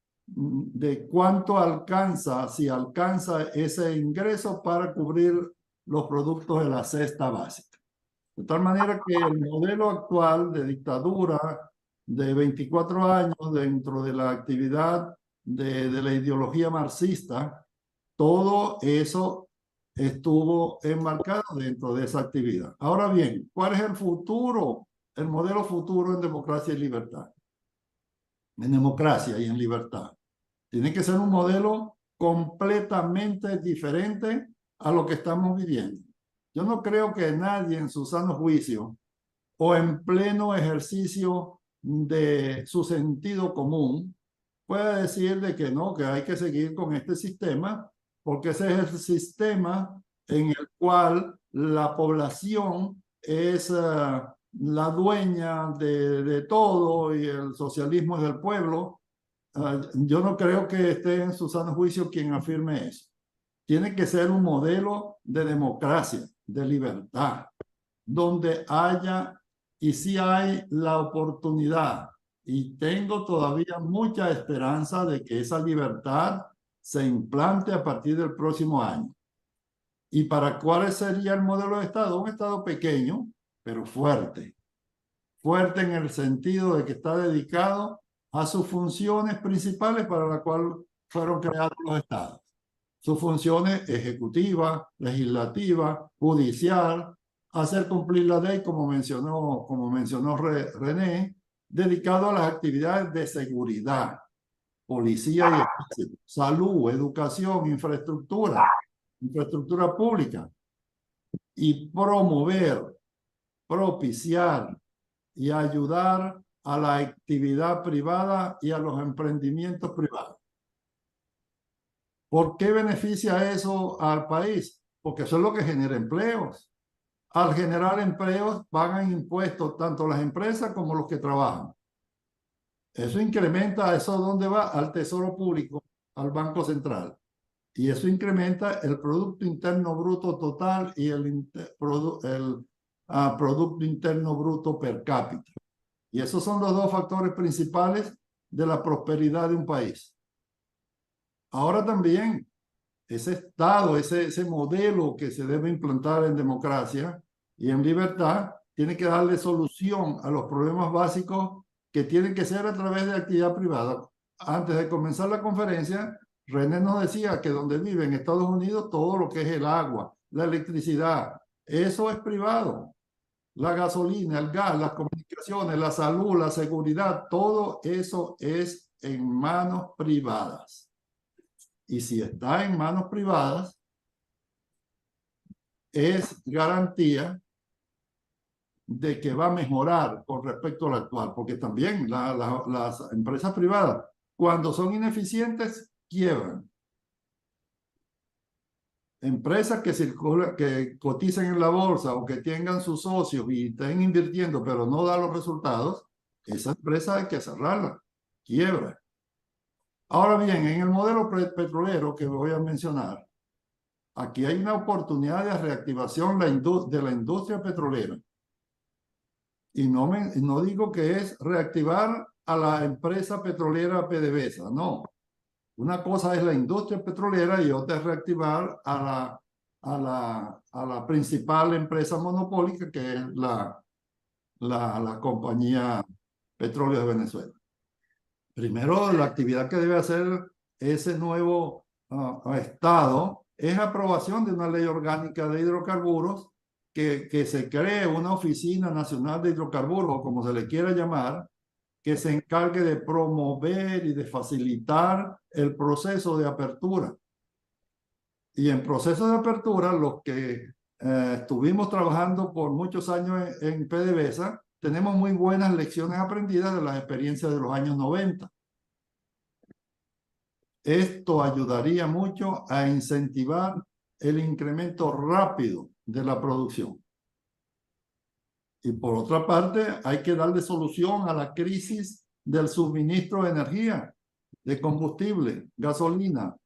cuánto alcanza, si alcanza ese ingreso para cubrir los productos de la cesta básica. De tal manera que el modelo actual de dictadura de 24 años dentro de la actividad de la ideología marxista, todo eso estuvo enmarcado dentro de esa actividad. Ahora bien, ¿cuál es el futuro? El modelo futuro en democracia y libertad. En democracia y en libertad. Tiene que ser un modelo completamente diferente a lo que estamos viviendo. Yo no creo que nadie en su sano juicio o en pleno ejercicio de su sentido común pueda decir de que no, que hay que seguir con este sistema, porque ese es el sistema en el cual la población es la dueña de todo y el socialismo es del pueblo. Yo no creo que esté en su sano juicio quien afirme eso. Tiene que ser un modelo de democracia, de libertad, donde haya, y sí hay la oportunidad, y tengo todavía mucha esperanza de que esa libertad se implante a partir del próximo año. ¿Y para cuál sería el modelo de Estado? Un Estado pequeño, pero fuerte. Fuerte en el sentido de que está dedicado a sus funciones principales para las cuales fueron creados los Estados. Sus funciones ejecutiva, legislativa, judicial, hacer cumplir la ley, como mencionó René, dedicado a las actividades de seguridad, policía y ejército, salud, educación, infraestructura pública, y promover, propiciar y ayudar a la actividad privada y a los emprendimientos privados. ¿Por qué beneficia eso al país? Porque eso es lo que genera empleos. Al generar empleos, pagan impuestos tanto las empresas como los que trabajan. Eso incrementa, ¿eso dónde va? Al Tesoro Público, al Banco Central. Y eso incrementa el Producto Interno Bruto total y el Producto Interno Bruto per cápita. Y esos son los dos factores principales de la prosperidad de un país. Ahora también, ese Estado, ese modelo que se debe implantar en democracia y en libertad, tiene que darle solución a los problemas básicos que tienen que ser a través de actividad privada. Antes de comenzar la conferencia, René nos decía que donde vive en Estados Unidos, todo lo que es el agua, la electricidad, eso es privado. La gasolina, el gas, las comunicaciones, la salud, la seguridad, todo eso es en manos privadas. Y si está en manos privadas, es garantía de que va a mejorar con respecto al actual, porque también las empresas privadas, cuando son ineficientes, quiebran. Empresas que cotizan en la bolsa o que tengan sus socios y estén invirtiendo, pero no dan los resultados, esa empresa hay que cerrarla, quiebra. Ahora bien, en el modelo petrolero que voy a mencionar, aquí hay una oportunidad de reactivación de la industria petrolera. Y no digo que es reactivar a la empresa petrolera PDVSA, no. Una cosa es la industria petrolera y otra es reactivar a la principal empresa monopólica, que es la compañía Petróleo de Venezuela. Primero, la actividad que debe hacer ese nuevo Estado es aprobación de una ley orgánica de hidrocarburos, que se cree una oficina nacional de hidrocarburos, o como se le quiera llamar, que se encargue de promover y de facilitar el proceso de apertura. Y en proceso de apertura, los que estuvimos trabajando por muchos años en PDVSA, tenemos muy buenas lecciones aprendidas de las experiencias de los años 90. Esto ayudaría mucho a incentivar el incremento rápido de la producción. Y por otra parte, hay que darle solución a la crisis del suministro de energía, de combustible, gasolina,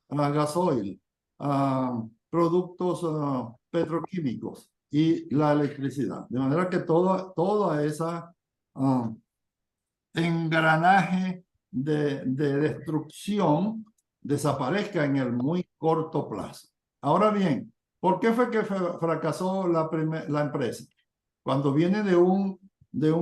gasoil, productos petroquímicos y la electricidad. De manera que toda esa engranaje de destrucción desaparezca en el muy corto plazo. Ahora bien, ¿por qué fue que fracasó la empresa? Cuando viene de un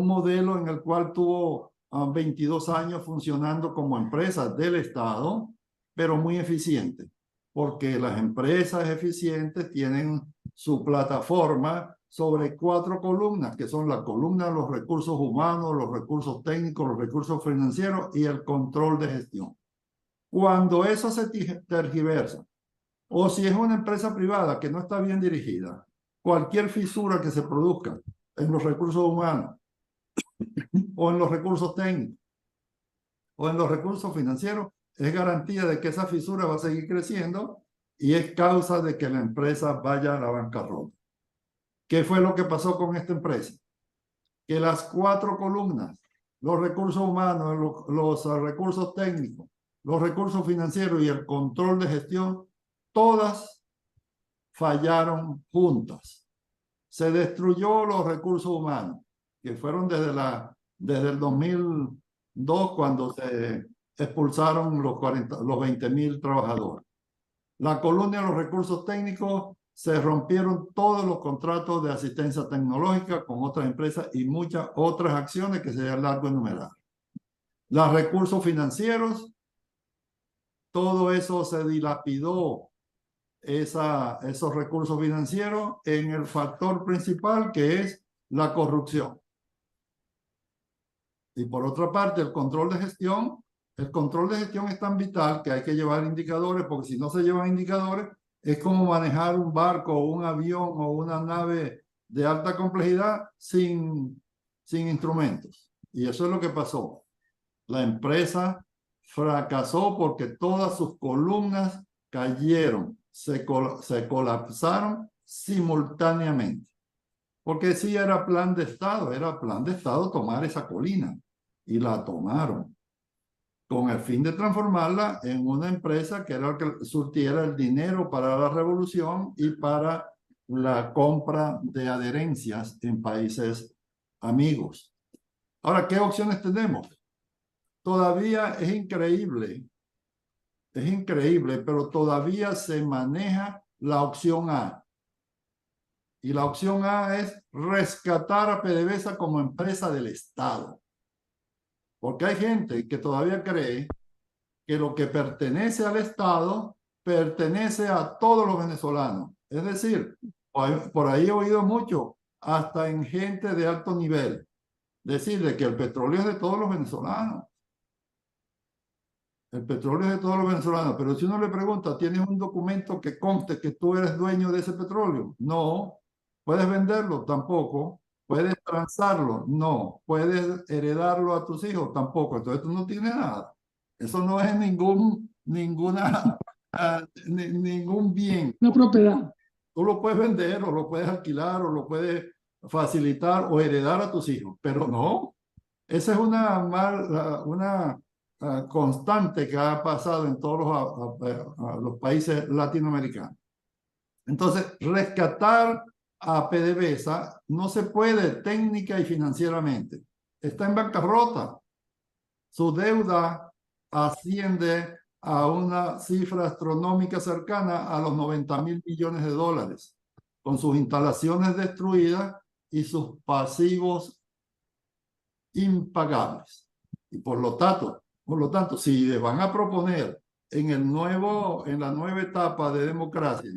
modelo en el cual tuvo 22 años funcionando como empresa del Estado, pero muy eficiente, porque las empresas eficientes tienen su plataforma sobre 4 columnas, que son la columna de los recursos humanos, los recursos técnicos, los recursos financieros y el control de gestión. Cuando eso se tergiversa, o si es una empresa privada que no está bien dirigida, cualquier fisura que se produzca en los recursos humanos, o en los recursos técnicos, o en los recursos financieros, es garantía de que esa fisura va a seguir creciendo y es causa de que la empresa vaya a la bancarrota. ¿Qué fue lo que pasó con esta empresa? Que las 4 columnas, los recursos humanos, los recursos técnicos, los recursos financieros y el control de gestión, todas fallaron juntas. Se destruyó los recursos humanos, que fueron desde el 2002, cuando se expulsaron los 20.000 trabajadores. La columna de los recursos técnicos, se rompieron todos los contratos de asistencia tecnológica con otras empresas y muchas otras acciones que sería largo enumerar. Los recursos financieros, todo eso se dilapidó, esos recursos financieros, en el factor principal, que es la corrupción. Y por otra parte, el control de gestión es tan vital que hay que llevar indicadores, porque si no se llevan indicadores, es como manejar un barco o un avión o una nave de alta complejidad sin instrumentos. Y eso es lo que pasó. La empresa fracasó porque todas sus columnas cayeron, se colapsaron simultáneamente. Porque sí era plan de Estado tomar esa colina, y la tomaron con el fin de transformarla en una empresa que era el que surtiera el dinero para la revolución y para la compra de adherencias en países amigos. Ahora, ¿qué opciones tenemos? Todavía es increíble, pero todavía se maneja la opción A. Y la opción A es rescatar a PDVSA como empresa del Estado. Porque hay gente que todavía cree que lo que pertenece al Estado pertenece a todos los venezolanos. Es decir, por ahí he oído mucho, hasta en gente de alto nivel, decirle que el petróleo es de todos los venezolanos. El petróleo es de todos los venezolanos, pero si uno le pregunta, ¿tienes un documento que conste que tú eres dueño de ese petróleo? No. ¿Puedes venderlo? Tampoco. ¿Puedes transarlo? No. ¿Puedes heredarlo a tus hijos? Tampoco. Entonces tú no tienes nada. Eso no es ningún ninguna, ningún bien. Una propiedad. Tú lo puedes vender o lo puedes alquilar o lo puedes facilitar o heredar a tus hijos, pero no. Esa es una constante que ha pasado en todos los países latinoamericanos. Entonces, rescatar a PDVSA no se puede técnica y financieramente. Está en bancarrota. Su deuda asciende a una cifra astronómica cercana a los 90.000 millones de dólares, con sus instalaciones destruidas y sus pasivos impagables. Y por lo tanto, si les van a proponer en la nueva etapa de democracia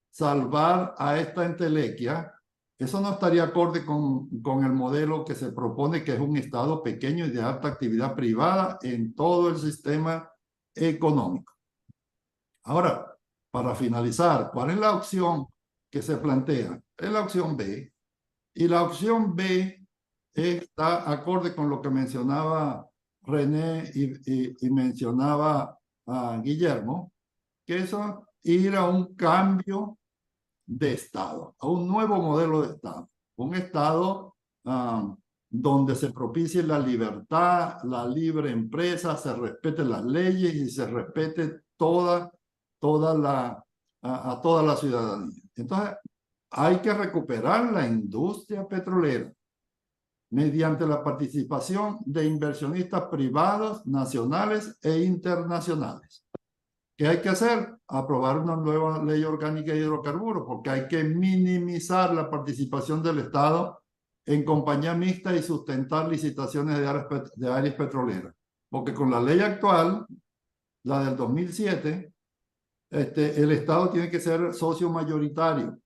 salvar a esta entelequia, eso no estaría acorde con el modelo que se propone, que es un Estado pequeño y de alta actividad privada en todo el sistema económico. Ahora, para finalizar, ¿cuál es la opción que se plantea? Es la opción B. Y la opción B está acorde con lo que mencionaba René y mencionaba a Guillermo, que es ir a un cambio de Estado, a un nuevo modelo de Estado. Un Estado donde se propicie la libertad, la libre empresa, se respeten las leyes y se respete a toda la ciudadanía. Entonces, hay que recuperar la industria petrolera mediante la participación de inversionistas privados, nacionales e internacionales. ¿Qué hay que hacer? Aprobar una nueva ley orgánica de hidrocarburos, porque hay que minimizar la participación del Estado en compañía mixta y sustentar licitaciones de áreas petroleras. Porque con la ley actual, la del 2007, el Estado tiene que ser socio mayoritario.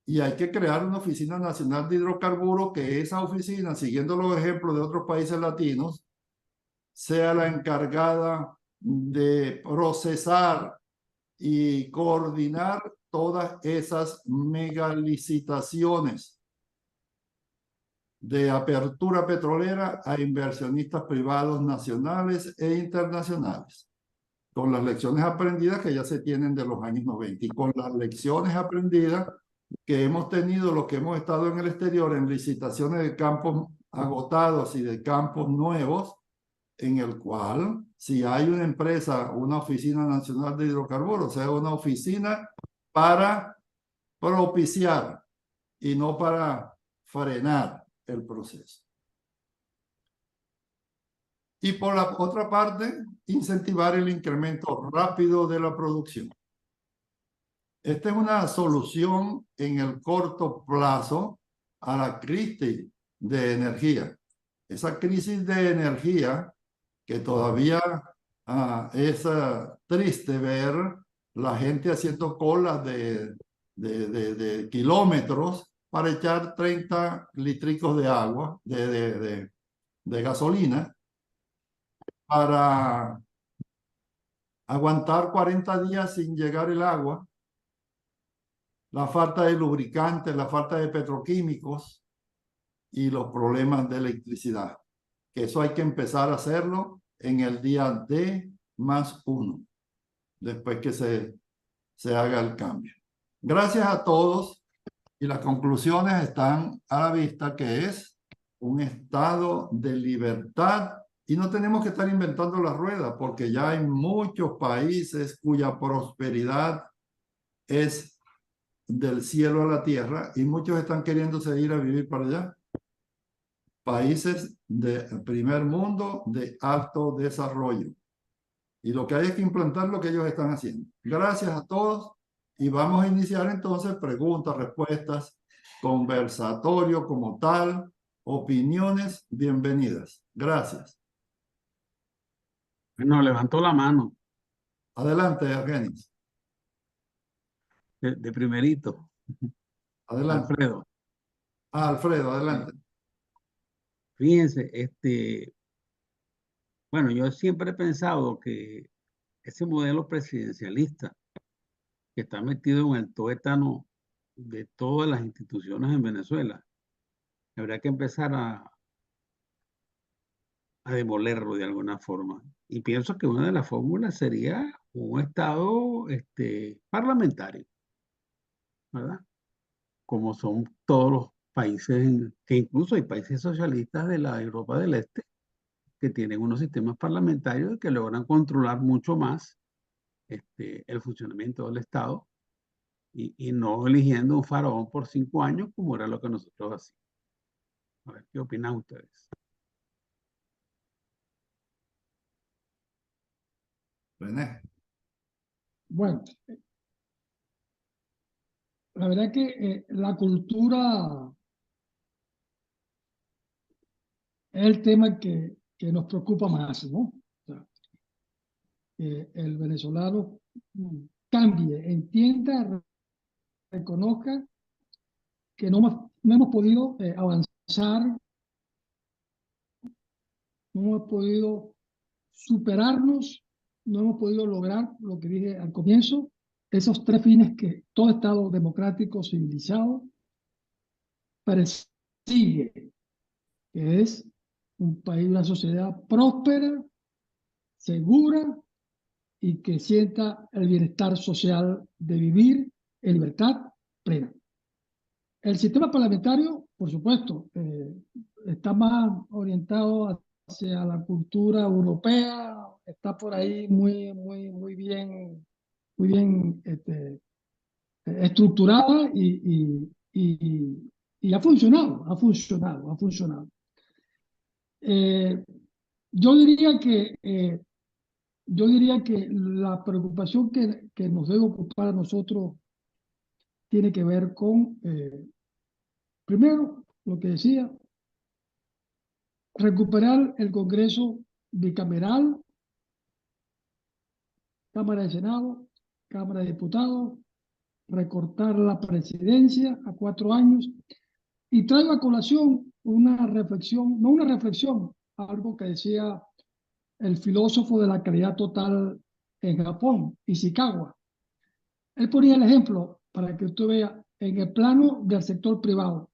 Y hay que crear una oficina nacional de hidrocarburos, que esa oficina, siguiendo los ejemplos de otros países latinos, sea la encargada de procesar y coordinar todas esas megalicitaciones de apertura petrolera a inversionistas privados nacionales e internacionales, con las lecciones aprendidas que ya se tienen de los años 90 y con las lecciones aprendidas que hemos tenido los que hemos estado en el exterior en licitaciones de campos agotados y de campos nuevos, en el cual si hay una empresa, una oficina nacional de hidrocarburos, o sea, una oficina para propiciar y no para frenar el proceso. Y por la otra parte, incentivar el incremento rápido de la producción. Esta es una solución en el corto plazo a la crisis de energía. Esa crisis de energía que todavía es triste ver la gente haciendo colas de kilómetros para echar 30 litricos de agua, de gasolina, para aguantar 40 días sin llegar el agua, la falta de lubricantes, la falta de petroquímicos y los problemas de electricidad. Que eso hay que empezar a hacerlo en el día D+1, después que se haga el cambio. Gracias a todos y las conclusiones están a la vista, que es un estado de libertad y no tenemos que estar inventando la rueda, porque ya hay muchos países cuya prosperidad es del cielo a la tierra y muchos están queriéndose ir a vivir para allá. Países de primer mundo de alto desarrollo. Y lo que hay es que implantar lo que ellos están haciendo. Gracias a todos y vamos a iniciar entonces preguntas, respuestas, conversatorio como tal, opiniones, bienvenidas. Gracias. Bueno, levantó la mano Adelante, Argenis. de primerito. Adelante. Alfredo. Alfredo, adelante. Fíjense, bueno, yo siempre he pensado que ese modelo presidencialista que está metido en el tuétano de todas las instituciones en Venezuela, habría que empezar a demolerlo de alguna forma. Y pienso que una de las fórmulas sería un Estado parlamentario, ¿verdad? Como son todos los países, que incluso hay países socialistas de la Europa del Este que tienen unos sistemas parlamentarios que logran controlar mucho más el funcionamiento del Estado y no eligiendo un faraón por 5 años como era lo que nosotros hacíamos. A ver, ¿qué opinan ustedes? René. Bueno, la verdad que la cultura es el tema que nos preocupa más, ¿no? O sea, que el venezolano cambie, entienda, reconozca que no hemos podido avanzar, no hemos podido superarnos, no hemos podido lograr lo que dije al comienzo, esos tres fines que todo Estado democrático civilizado persigue, que es un país, una sociedad próspera, segura y que sienta el bienestar social de vivir en libertad plena. El sistema parlamentario, por supuesto, está más orientado hacia la cultura europea, está por ahí muy bien estructurada y ha funcionado. Eh, yo diría que la preocupación que nos debe ocupar a nosotros tiene que ver con, primero, lo que decía, recuperar el Congreso bicameral, Cámara de Senado, Cámara de Diputados, recortar la presidencia a 4 años y traigo a colación una reflexión, no una reflexión, algo que decía el filósofo de la calidad total en Japón, Ishikawa. Él ponía el ejemplo para que usted vea en el plano del sector privado.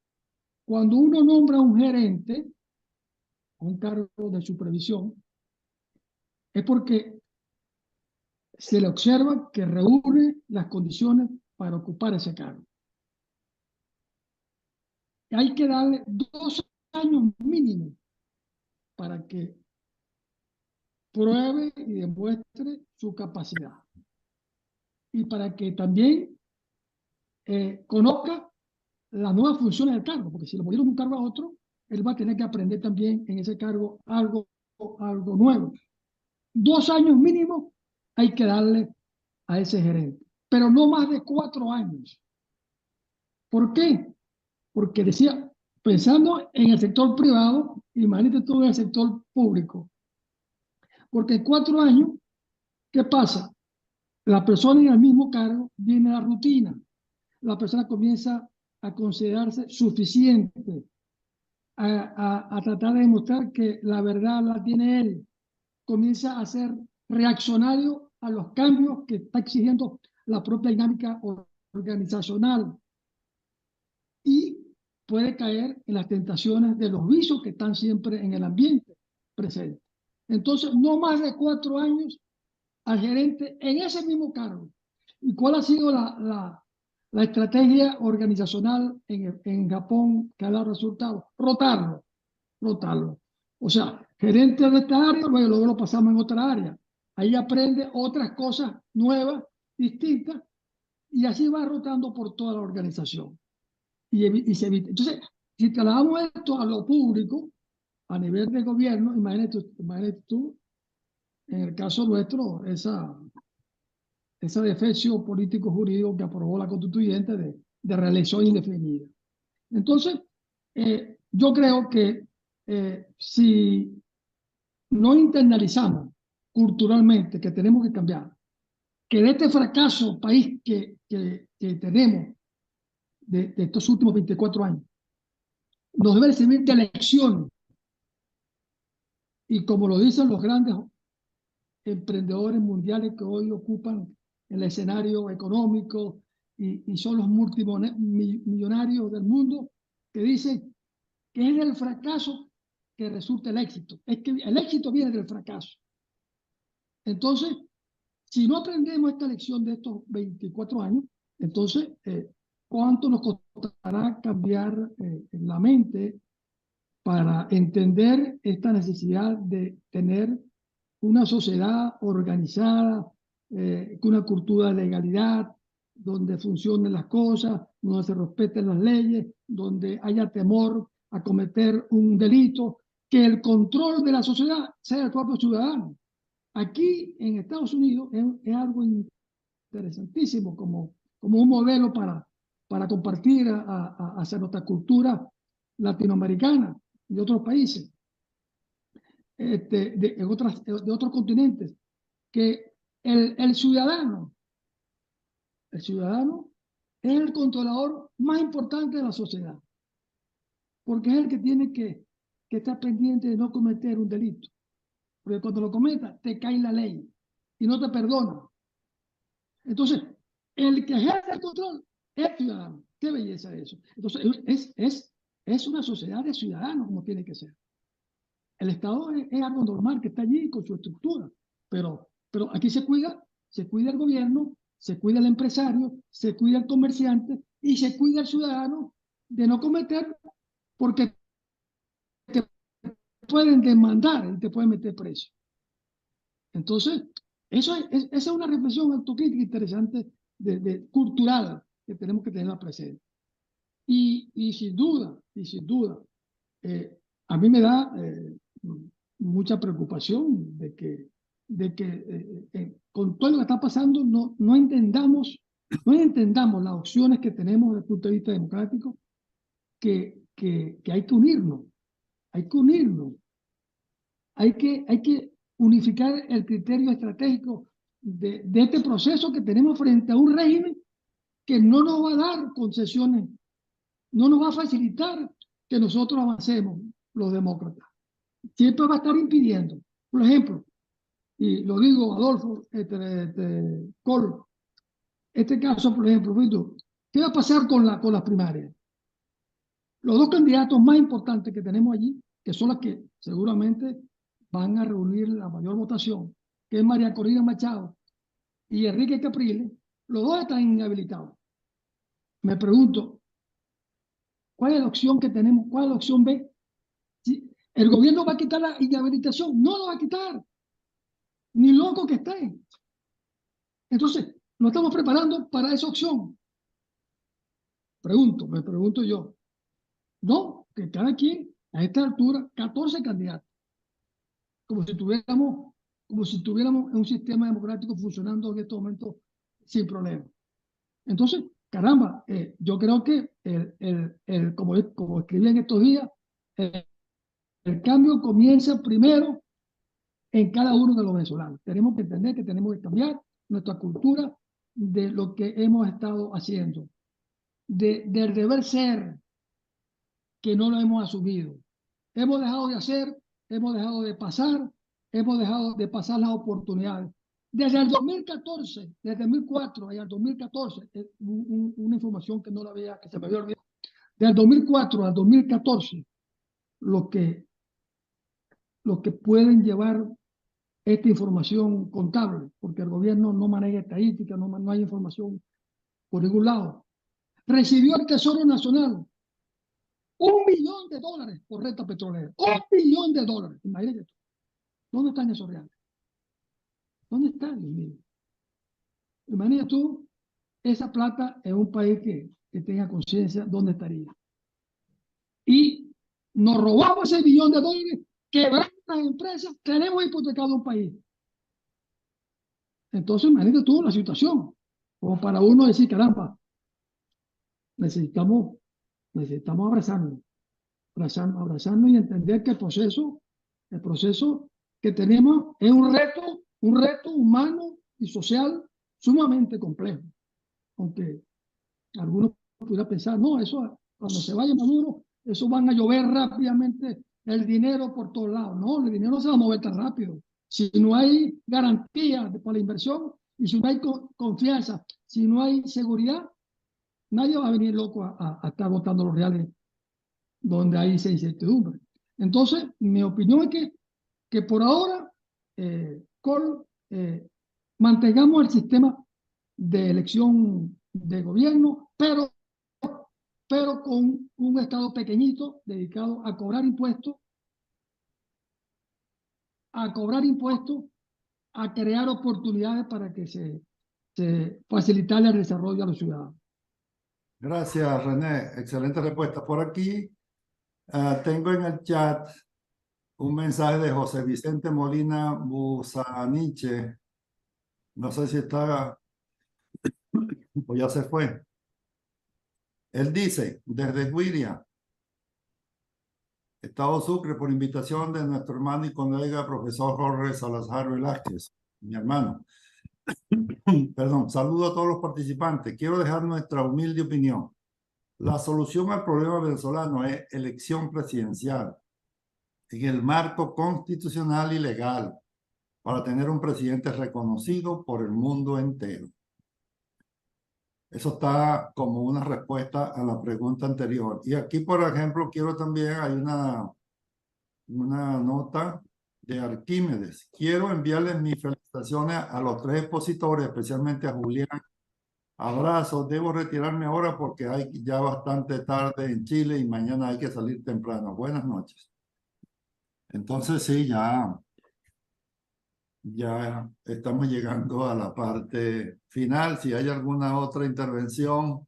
Cuando uno nombra a un gerente, un cargo de supervisión, es porque se le observa que reúne las condiciones para ocupar ese cargo. Hay que darle 2 años mínimo para que pruebe y demuestre su capacidad. Y para que también conozca las nuevas funciones del cargo, porque si lo movieron de un cargo a otro, él va a tener que aprender también en ese cargo algo nuevo. 2 años mínimo hay que darle a ese gerente, pero no más de 4 años. ¿Por qué? Porque decía, pensando en el sector privado, imagínate tú en el sector público, porque en 4 años, ¿qué pasa? La persona en el mismo cargo viene a la rutina, la persona comienza a considerarse suficiente, a tratar de demostrar que la verdad la tiene él, comienza a ser reaccionario a los cambios que está exigiendo la propia dinámica organizacional y puede caer en las tentaciones de los vicios que están siempre en el ambiente presente. Entonces, no más de 4 años al gerente en ese mismo cargo. ¿Y cuál ha sido la estrategia organizacional en Japón que ha dado resultados? Rotarlo. O sea, gerente de esta área, luego lo pasamos en otra área. Ahí aprende otras cosas nuevas, distintas, y así va rotando por toda la organización. Y se evita. Entonces, si trasladamos esto a lo público, a nivel de gobierno, imagínate tú, en el caso nuestro, ese defecio político-jurídico que aprobó la constituyente de reelección indefinida. Entonces, yo creo que si no internalizamos culturalmente que tenemos que cambiar, que de este fracaso país que tenemos de estos últimos 24 años, nos debe servir de lección. Y como lo dicen los grandes emprendedores mundiales que hoy ocupan el escenario económico y son los multimillonarios del mundo, que dicen que es el fracaso que resulte el éxito. Es que el éxito viene del fracaso. Entonces, si no aprendemos esta lección de estos 24 años, entonces, ¿cuánto nos costará cambiar la mente para entender esta necesidad de tener una sociedad organizada, con una cultura de legalidad, donde funcionen las cosas, donde se respeten las leyes, donde haya temor a cometer un delito, que el control de la sociedad sea el propio ciudadano? Aquí en Estados Unidos es algo interesantísimo como un modelo para compartir hacia nuestra cultura latinoamericana y de otros países, de otros continentes, que el ciudadano es el controlador más importante de la sociedad, porque es el que tiene que estar pendiente de no cometer un delito, porque cuando lo cometas te cae la ley y no te perdona. Entonces, el que ejerce el control es ciudadano. Qué belleza eso. Entonces, es una sociedad de ciudadanos como tiene que ser. El Estado es algo normal que está allí con su estructura, pero aquí se cuida el gobierno, se cuida el empresario, se cuida el comerciante y se cuida el ciudadano de no cometer, porque te pueden demandar y te pueden meter preso. Entonces, esa es una reflexión autocrítica interesante cultural que tenemos que tenerla presente. Y sin duda, a mí me da mucha preocupación de que con todo lo que está pasando no entendamos las opciones que tenemos desde el punto de vista democrático, que hay que unirnos, hay que unificar el criterio estratégico de este proceso que tenemos frente a un régimen que no nos va a dar concesiones, no nos va a facilitar que nosotros avancemos, los demócratas. Siempre va a estar impidiendo. Por ejemplo, y lo digo, Adolfo, Col, este caso, por ejemplo, ¿qué va a pasar con las primarias? Los dos candidatos más importantes que tenemos allí, que son las que seguramente van a reunir la mayor votación, que es María Corina Machado y Enrique Capriles, los dos están inhabilitados. Me pregunto, ¿cuál es la opción que tenemos? ¿Cuál es la opción B? ¿Sí? ¿El gobierno va a quitar la inhabilitación? No lo va a quitar, ni loco que esté. Entonces, nos estamos preparando para esa opción. Me pregunto yo. No, que cada quien, a esta altura, 14 candidatos, como si tuviéramos un sistema democrático funcionando en este momento sin problema. Entonces, caramba, yo creo que como escribí en estos días, el cambio comienza primero en cada uno de los venezolanos. Tenemos que entender que tenemos que cambiar nuestra cultura de lo que hemos estado haciendo, del deber ser, que no lo hemos asumido. Hemos dejado de hacer, hemos dejado de pasar, hemos dejado de pasar las oportunidades. Desde el 2014, desde el 2004 y al 2014, una información que no la había, que se me había olvidado. Del 2004 al 2014, los que pueden llevar esta información contable, porque el gobierno no maneja estadística, no hay información por ningún lado. Recibió el Tesoro Nacional $1 millón por renta petrolera. $1 millón. Imagínate. ¿Dónde están esos reales? ¿Dónde están, Dios mío? Imagínate tú, esa plata en un país que tenga conciencia, ¿dónde estaría? Y nos robamos ese $1 millón, quebramos las empresas, tenemos hipotecado un país. Entonces, imagínate tú la situación, como para uno decir, caramba, necesitamos abrazarnos y entender que el proceso que tenemos es un reto humano y social sumamente complejo. Aunque algunos pudieran pensar, no, eso cuando se vaya Maduro, eso van a llover rápidamente el dinero por todos lados. No, el dinero no se va a mover tan rápido. Si no hay garantía para la inversión y si no hay confianza, si no hay seguridad, nadie va a venir loco a estar botando los reales donde hay esa incertidumbre. Entonces, mi opinión es que por ahora, mantengamos el sistema de elección de gobierno, pero con un Estado pequeñito dedicado a cobrar impuestos, a crear oportunidades para que se facilitarle el desarrollo a los ciudadanos. Gracias, René. Excelente respuesta. Por aquí tengo en el chat un mensaje de José Vicente Molina Busaniche. No sé si está o ya se fue. Él dice, desde Guiria, Estado Sucre, por invitación de nuestro hermano y colega profesor Jorge Salazar Velázquez, mi hermano. Perdón, saludo a todos los participantes. Quiero dejar nuestra humilde opinión. La solución al problema venezolano es elección presidencial en el marco constitucional y legal para tener un presidente reconocido por el mundo entero. Eso está como una respuesta a la pregunta anterior. Y aquí, por ejemplo, quiero también, hay una nota de Arquímedes. Quiero enviarles mis felicitaciones a los tres expositores, especialmente a Julián. Abrazos, debo retirarme ahora porque hay ya bastante tarde en Chile y mañana hay que salir temprano. Buenas noches. Entonces sí, ya estamos llegando a la parte final. Si hay alguna otra intervención,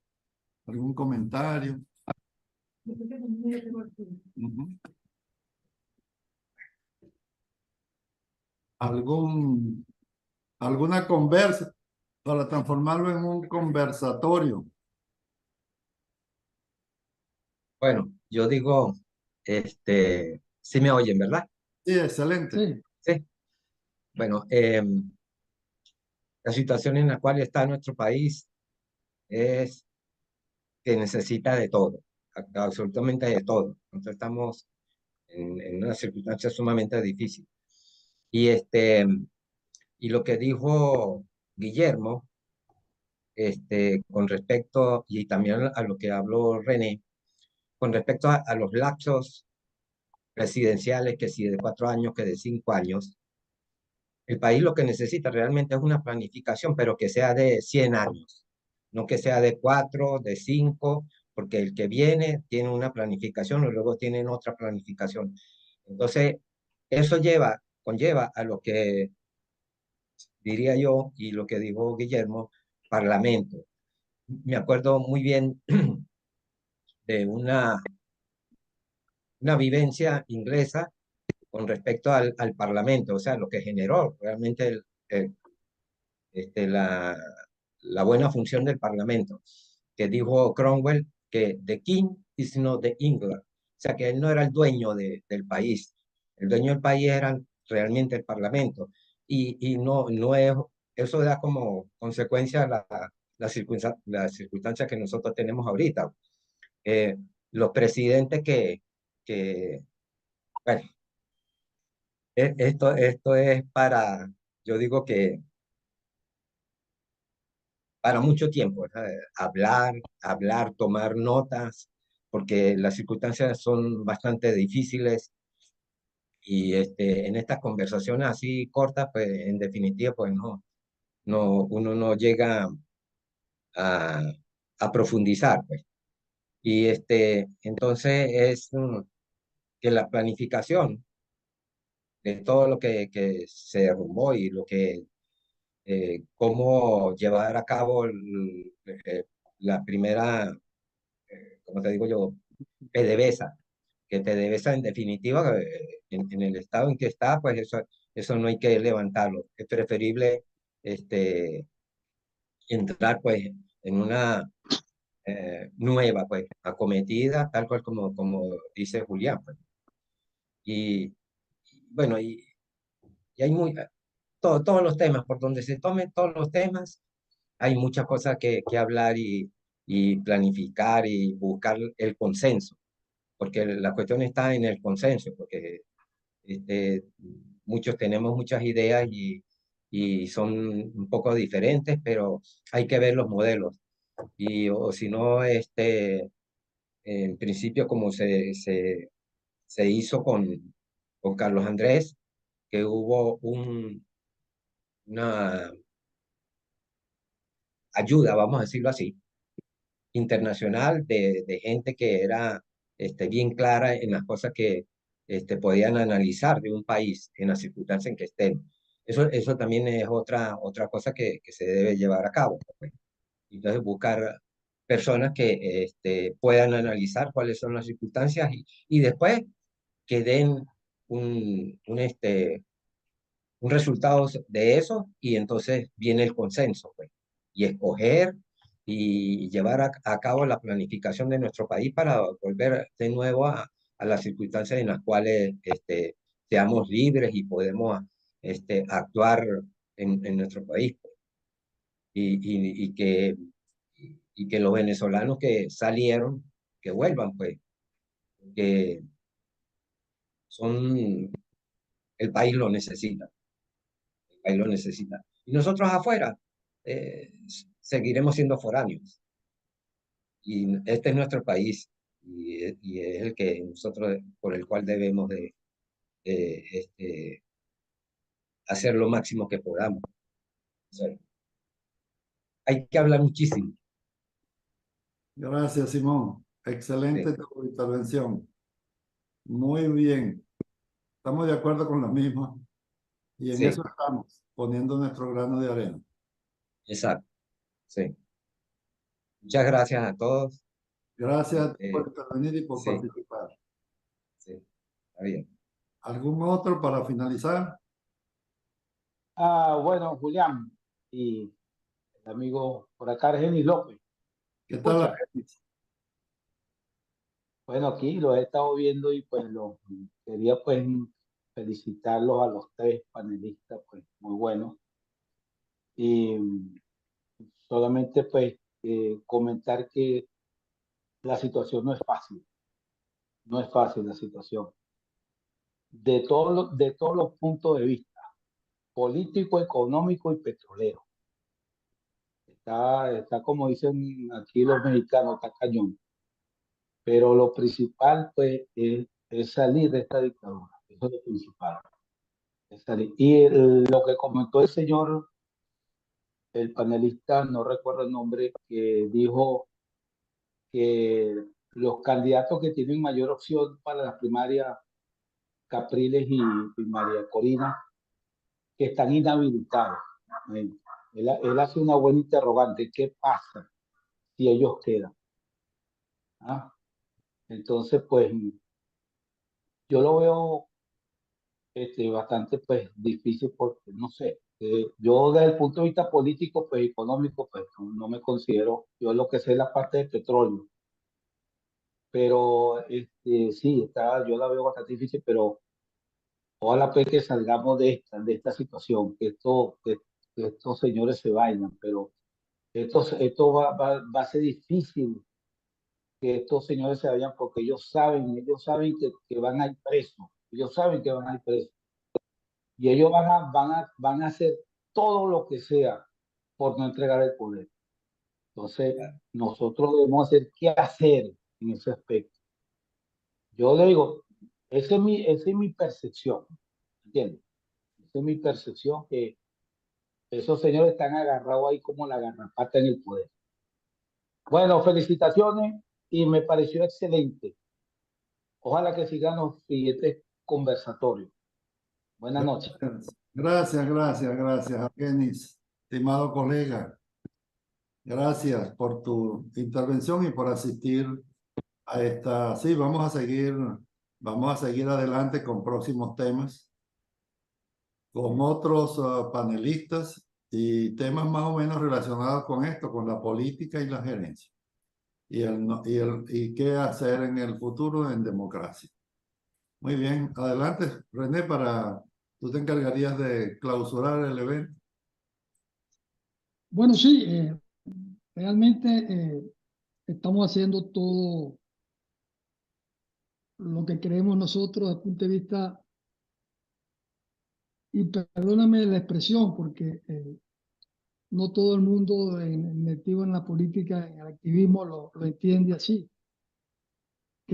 algún comentario. Alguna conversa para transformarlo en un conversatorio. Bueno, yo digo, sí me oyen, ¿verdad? Sí, excelente. Sí. Sí. Bueno, la situación en la cual está nuestro país es que necesita de todo, absolutamente de todo. Entonces estamos en una circunstancia sumamente difícil. Y lo que dijo Guillermo, con respecto, y también a lo que habló René, con respecto a los lapsos presidenciales, que si de 4 años, que de 5 años, el país lo que necesita realmente es una planificación, pero que sea de 100 años, no que sea de 4, de 5, porque el que viene tiene una planificación y luego tienen otra planificación. Entonces, eso conlleva a lo que diría yo y lo que dijo Guillermo, parlamento. Me acuerdo muy bien de una vivencia inglesa con respecto al Parlamento, o sea, lo que generó realmente la buena función del Parlamento, que dijo Cromwell que the king is not the England, o sea, que él no era el dueño del país, el dueño del país era realmente el Parlamento, y no es, eso da como consecuencia la circunstancia que nosotros tenemos ahorita. Los presidentes bueno, esto es yo digo que para mucho tiempo, ¿sabes? Hablar, tomar notas, porque las circunstancias son bastante difíciles y en estas conversaciones así cortas, pues en definitiva, pues uno no llega a, a profundizar, pues. Y entonces es que la planificación de todo lo que se derrumbó y cómo llevar a cabo la primera, como te digo yo, PDVSA, que PDVSA en definitiva, en el estado en que está, pues eso no hay que levantarlo. Es preferible entrar pues en una nueva, pues acometida, tal cual como dice Julián. Pues. Y bueno, y hay todos los temas, por donde se tomen todos los temas, hay muchas cosas que hablar y planificar y buscar el consenso, porque la cuestión está en el consenso, porque muchos tenemos muchas ideas y son un poco diferentes, pero hay que ver los modelos. O si no, en principio, como se se hizo con Carlos Andrés, que hubo una ayuda, vamos a decirlo así, internacional de gente que era bien clara en las cosas que podían analizar de un país en las circunstancias en que estén. Eso también es otra cosa que se debe llevar a cabo, pues. Entonces, buscar personas que puedan analizar cuáles son las circunstancias y después que den un resultado de eso y entonces viene el consenso, pues, y escoger y llevar a cabo la planificación de nuestro país para volver de nuevo a las circunstancias en las cuales seamos libres y podemos actuar en nuestro país, pues. Y que los venezolanos que salieron, que vuelvan, pues, que son, el país lo necesita. Ahí lo necesita. Y nosotros afuera eh, seguiremos siendo foráneos. Y este es nuestro país y es el que nosotros, por el cual debemos de, hacer lo máximo que podamos. O sea, hay que hablar muchísimo. Gracias, Simón. Excelente Sí, tu intervención. Muy bien. Estamos de acuerdo con lo mismo y en eso sí, estamos, poniendo nuestro grano de arena. exacto. Sí. Muchas gracias a todos. Gracias a ti por Este, intervenir y por sí, participar. sí, está bien. ¿Algún otro para finalizar? Bueno, Julián y el amigo por acá, Argenis López. ¿Qué tal la Escucha, gente? bueno, aquí los he estado viendo y pues quería pues felicitarlos a los tres panelistas, pues muy buenos. Y solamente pues comentar que la situación no es fácil la situación. De todos los puntos de vista, político, económico y petrolero. Está como dicen aquí los mexicanos, está cañón. Pero lo principal, pues, es salir de esta dictadura. Eso es lo principal. Es salir. Y lo que comentó el señor, el panelista, no recuerdo el nombre, que dijo que los candidatos que tienen mayor opción para las primarias, Capriles y María Corina, que están inhabilitados. Él hace una buena interrogante. ¿Qué pasa si ellos quedan? ¿Ah? Entonces, pues, yo lo veo bastante pues difícil porque no sé, yo desde el punto de vista político pues económico pues no me considero, yo lo que sé es la parte del petróleo, pero sí, yo la veo bastante difícil, pero ojalá pues que salgamos de esta situación, que estos señores se vayan, pero esto va a ser difícil que estos señores se vayan porque ellos saben que van a ir presos, ellos saben que van a ir presos. Y ellos van a hacer todo lo que sea por no entregar el poder. Entonces, nosotros debemos hacer qué hacer en ese aspecto. Yo le digo, esa es mi percepción, ¿entiendes? Esa es mi percepción, que esos señores están agarrados ahí como la garrapata en el poder. Bueno, felicitaciones y me pareció excelente. Ojalá que sigan los siguientes conversatorios. Buenas noches. Gracias, Argenis, estimado colega. Gracias por tu intervención y por asistir a esta. Sí, vamos a seguir adelante con próximos temas, con otros panelistas y temas más o menos relacionados con esto, con la política y la gerencia. Y qué hacer en el futuro en democracia. Muy bien, adelante, René, tú te encargarías de clausurar el evento. Bueno, sí, realmente estamos haciendo todo lo que creemos nosotros desde el punto de vista, y perdóname la expresión, porque no todo el mundo metido en la política, en el activismo, lo entiende así.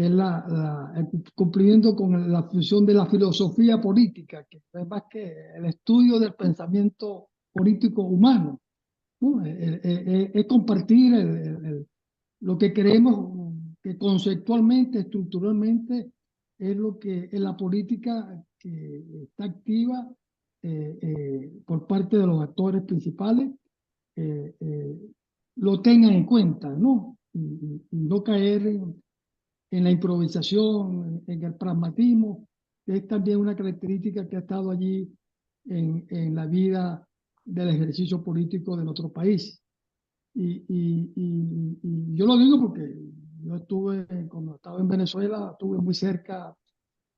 es el cumplimiento con la función de la filosofía política, que es más que el estudio del pensamiento político humano, ¿no? Es compartir lo que creemos que conceptualmente, estructuralmente, es lo que en la política que está activa por parte de los actores principales lo tengan en cuenta, ¿no? Y no caer en la improvisación, en el pragmatismo, que es también una característica que ha estado allí en la vida del ejercicio político de nuestro país. Y yo lo digo porque yo estuve, cuando estaba en Venezuela, estuve muy cerca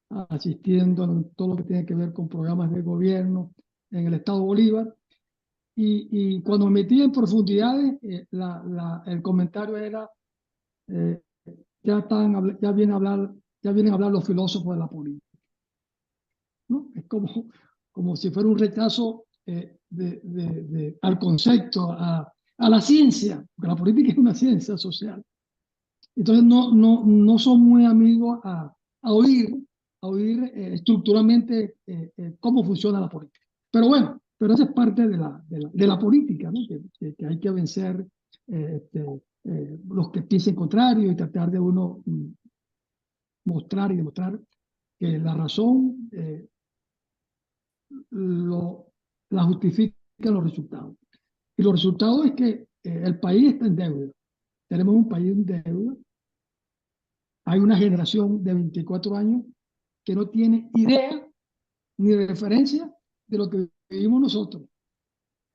asistiendo a todo lo que tiene que ver con programas de gobierno en el Estado Bolívar. Y cuando me metí en profundidades, el comentario era, ya vienen a hablar los filósofos de la política, ¿no? Es como si fuera un rechazo al concepto, a la ciencia, porque la política es una ciencia social. Entonces no son muy amigos a oír estructuralmente cómo funciona la política. Pero bueno, esa es parte de la política, ¿no? Que hay que vencer los que piensen contrario y tratar de uno mostrar y demostrar que la razón la justifica los resultados. Y los resultados es que el país está en deuda. Tenemos un país en deuda. Hay una generación de 24 años que no tiene idea ni referencia de lo que vivimos nosotros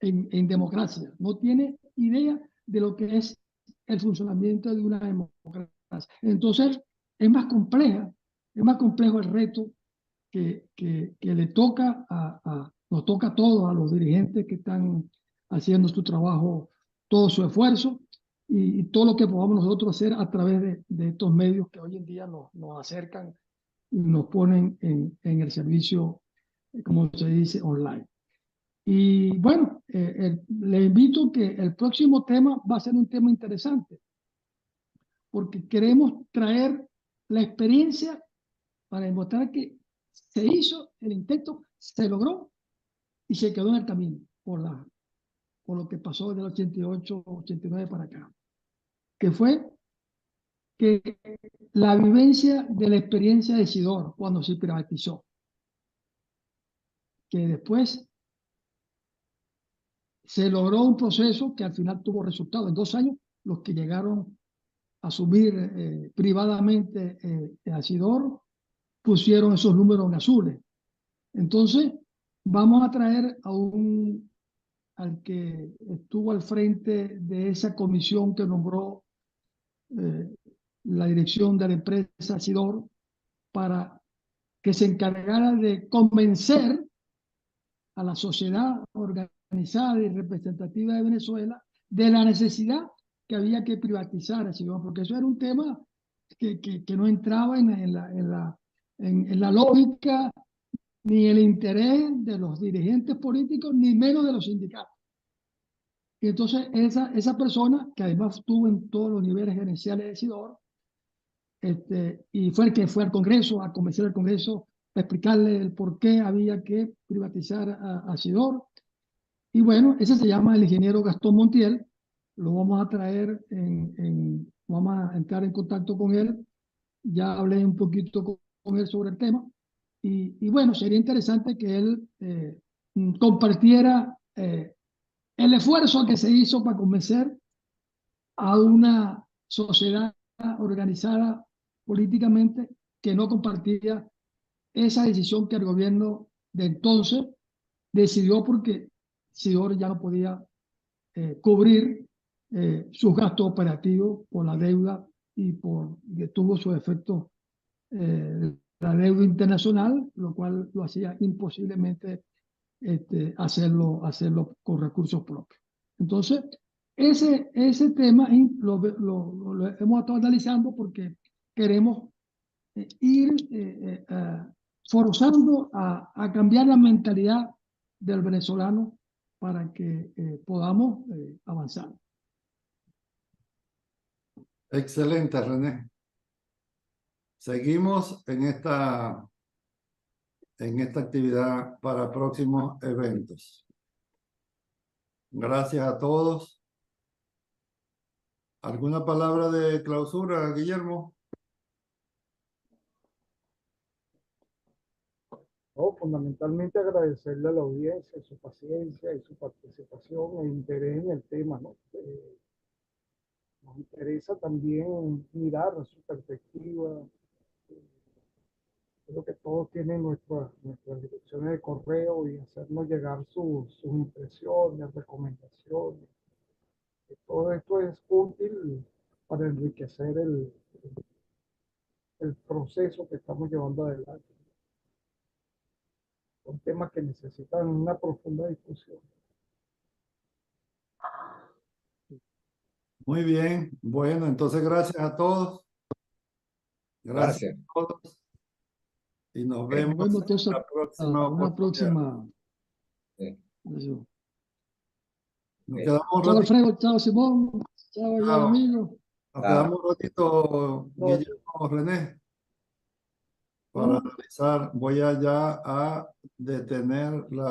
en democracia. No tiene idea de lo que es el funcionamiento de una democracia. Entonces, es más complejo el reto que le toca nos toca a todos, a los dirigentes que están haciendo su trabajo, todo su esfuerzo y todo lo que podamos nosotros hacer a través de estos medios que hoy en día nos acercan y nos ponen en el servicio, como se dice, online. Y bueno, le invito que el próximo tema va a ser un tema interesante, porque queremos traer la experiencia para demostrar que se hizo el intento, se logró y se quedó en el camino por lo que pasó desde el 88, 89 para acá, que fue que la vivencia de la experiencia de Sidor cuando se privatizó, que después se logró un proceso que al final tuvo resultados. En 2 años, los que llegaron a asumir privadamente a Sidor pusieron esos números en azules. Entonces, vamos a traer al que estuvo al frente de esa comisión que nombró la dirección de la empresa Sidor para que se encargara de convencer a la sociedad organizada y representativa de Venezuela de la necesidad que había que privatizar a Sidor, porque eso era un tema que no entraba en la lógica ni el interés de los dirigentes políticos, ni menos de los sindicatos. Y entonces esa persona, que además estuvo en todos los niveles gerenciales de Sidor, y fue el que fue al Congreso, a convencer al Congreso, a explicarle el por qué había que privatizar a Sidor. Y bueno, ese se llama el ingeniero Gastón Montiel. Lo vamos a traer, vamos a entrar en contacto con él. Ya hablé un poquito con él sobre el tema. Y bueno, sería interesante que él compartiera el esfuerzo que se hizo para convencer a una sociedad organizada políticamente que no compartía esa decisión que el gobierno de entonces decidió, porque Sidor ya no podía cubrir sus gastos operativos por la deuda y que tuvo sus efectos la deuda internacional, lo cual lo hacía imposiblemente hacerlo con recursos propios. Entonces, ese tema lo hemos estado analizando porque queremos ir forzando a cambiar la mentalidad del venezolano para que podamos avanzar. Excelente, René. Seguimos en esta actividad para próximos eventos. Gracias a todos. ¿Alguna palabra de clausura, Guillermo? No, fundamentalmente agradecerle a la audiencia su paciencia y su participación e interés en el tema, ¿no? Nos interesa también mirar su perspectiva. Creo que todos tienen nuestras direcciones de correo y hacernos llegar sus impresiones, recomendaciones. Todo esto es útil para enriquecer el proceso que estamos llevando adelante. Son temas que necesitan una profunda discusión. Muy bien. Bueno, entonces gracias a todos. Gracias a todos. Y nos vemos Nos vemos en entonces la próxima a una oportunidad. próxima. Sí. Eso. Nos quedamos un Chao, ratito. Alfredo. Chao, Simón. Chao, ya, Chao. amigo. Nos quedamos un ratito, No, Guillermo, René, para analizar. Voy allá a detener la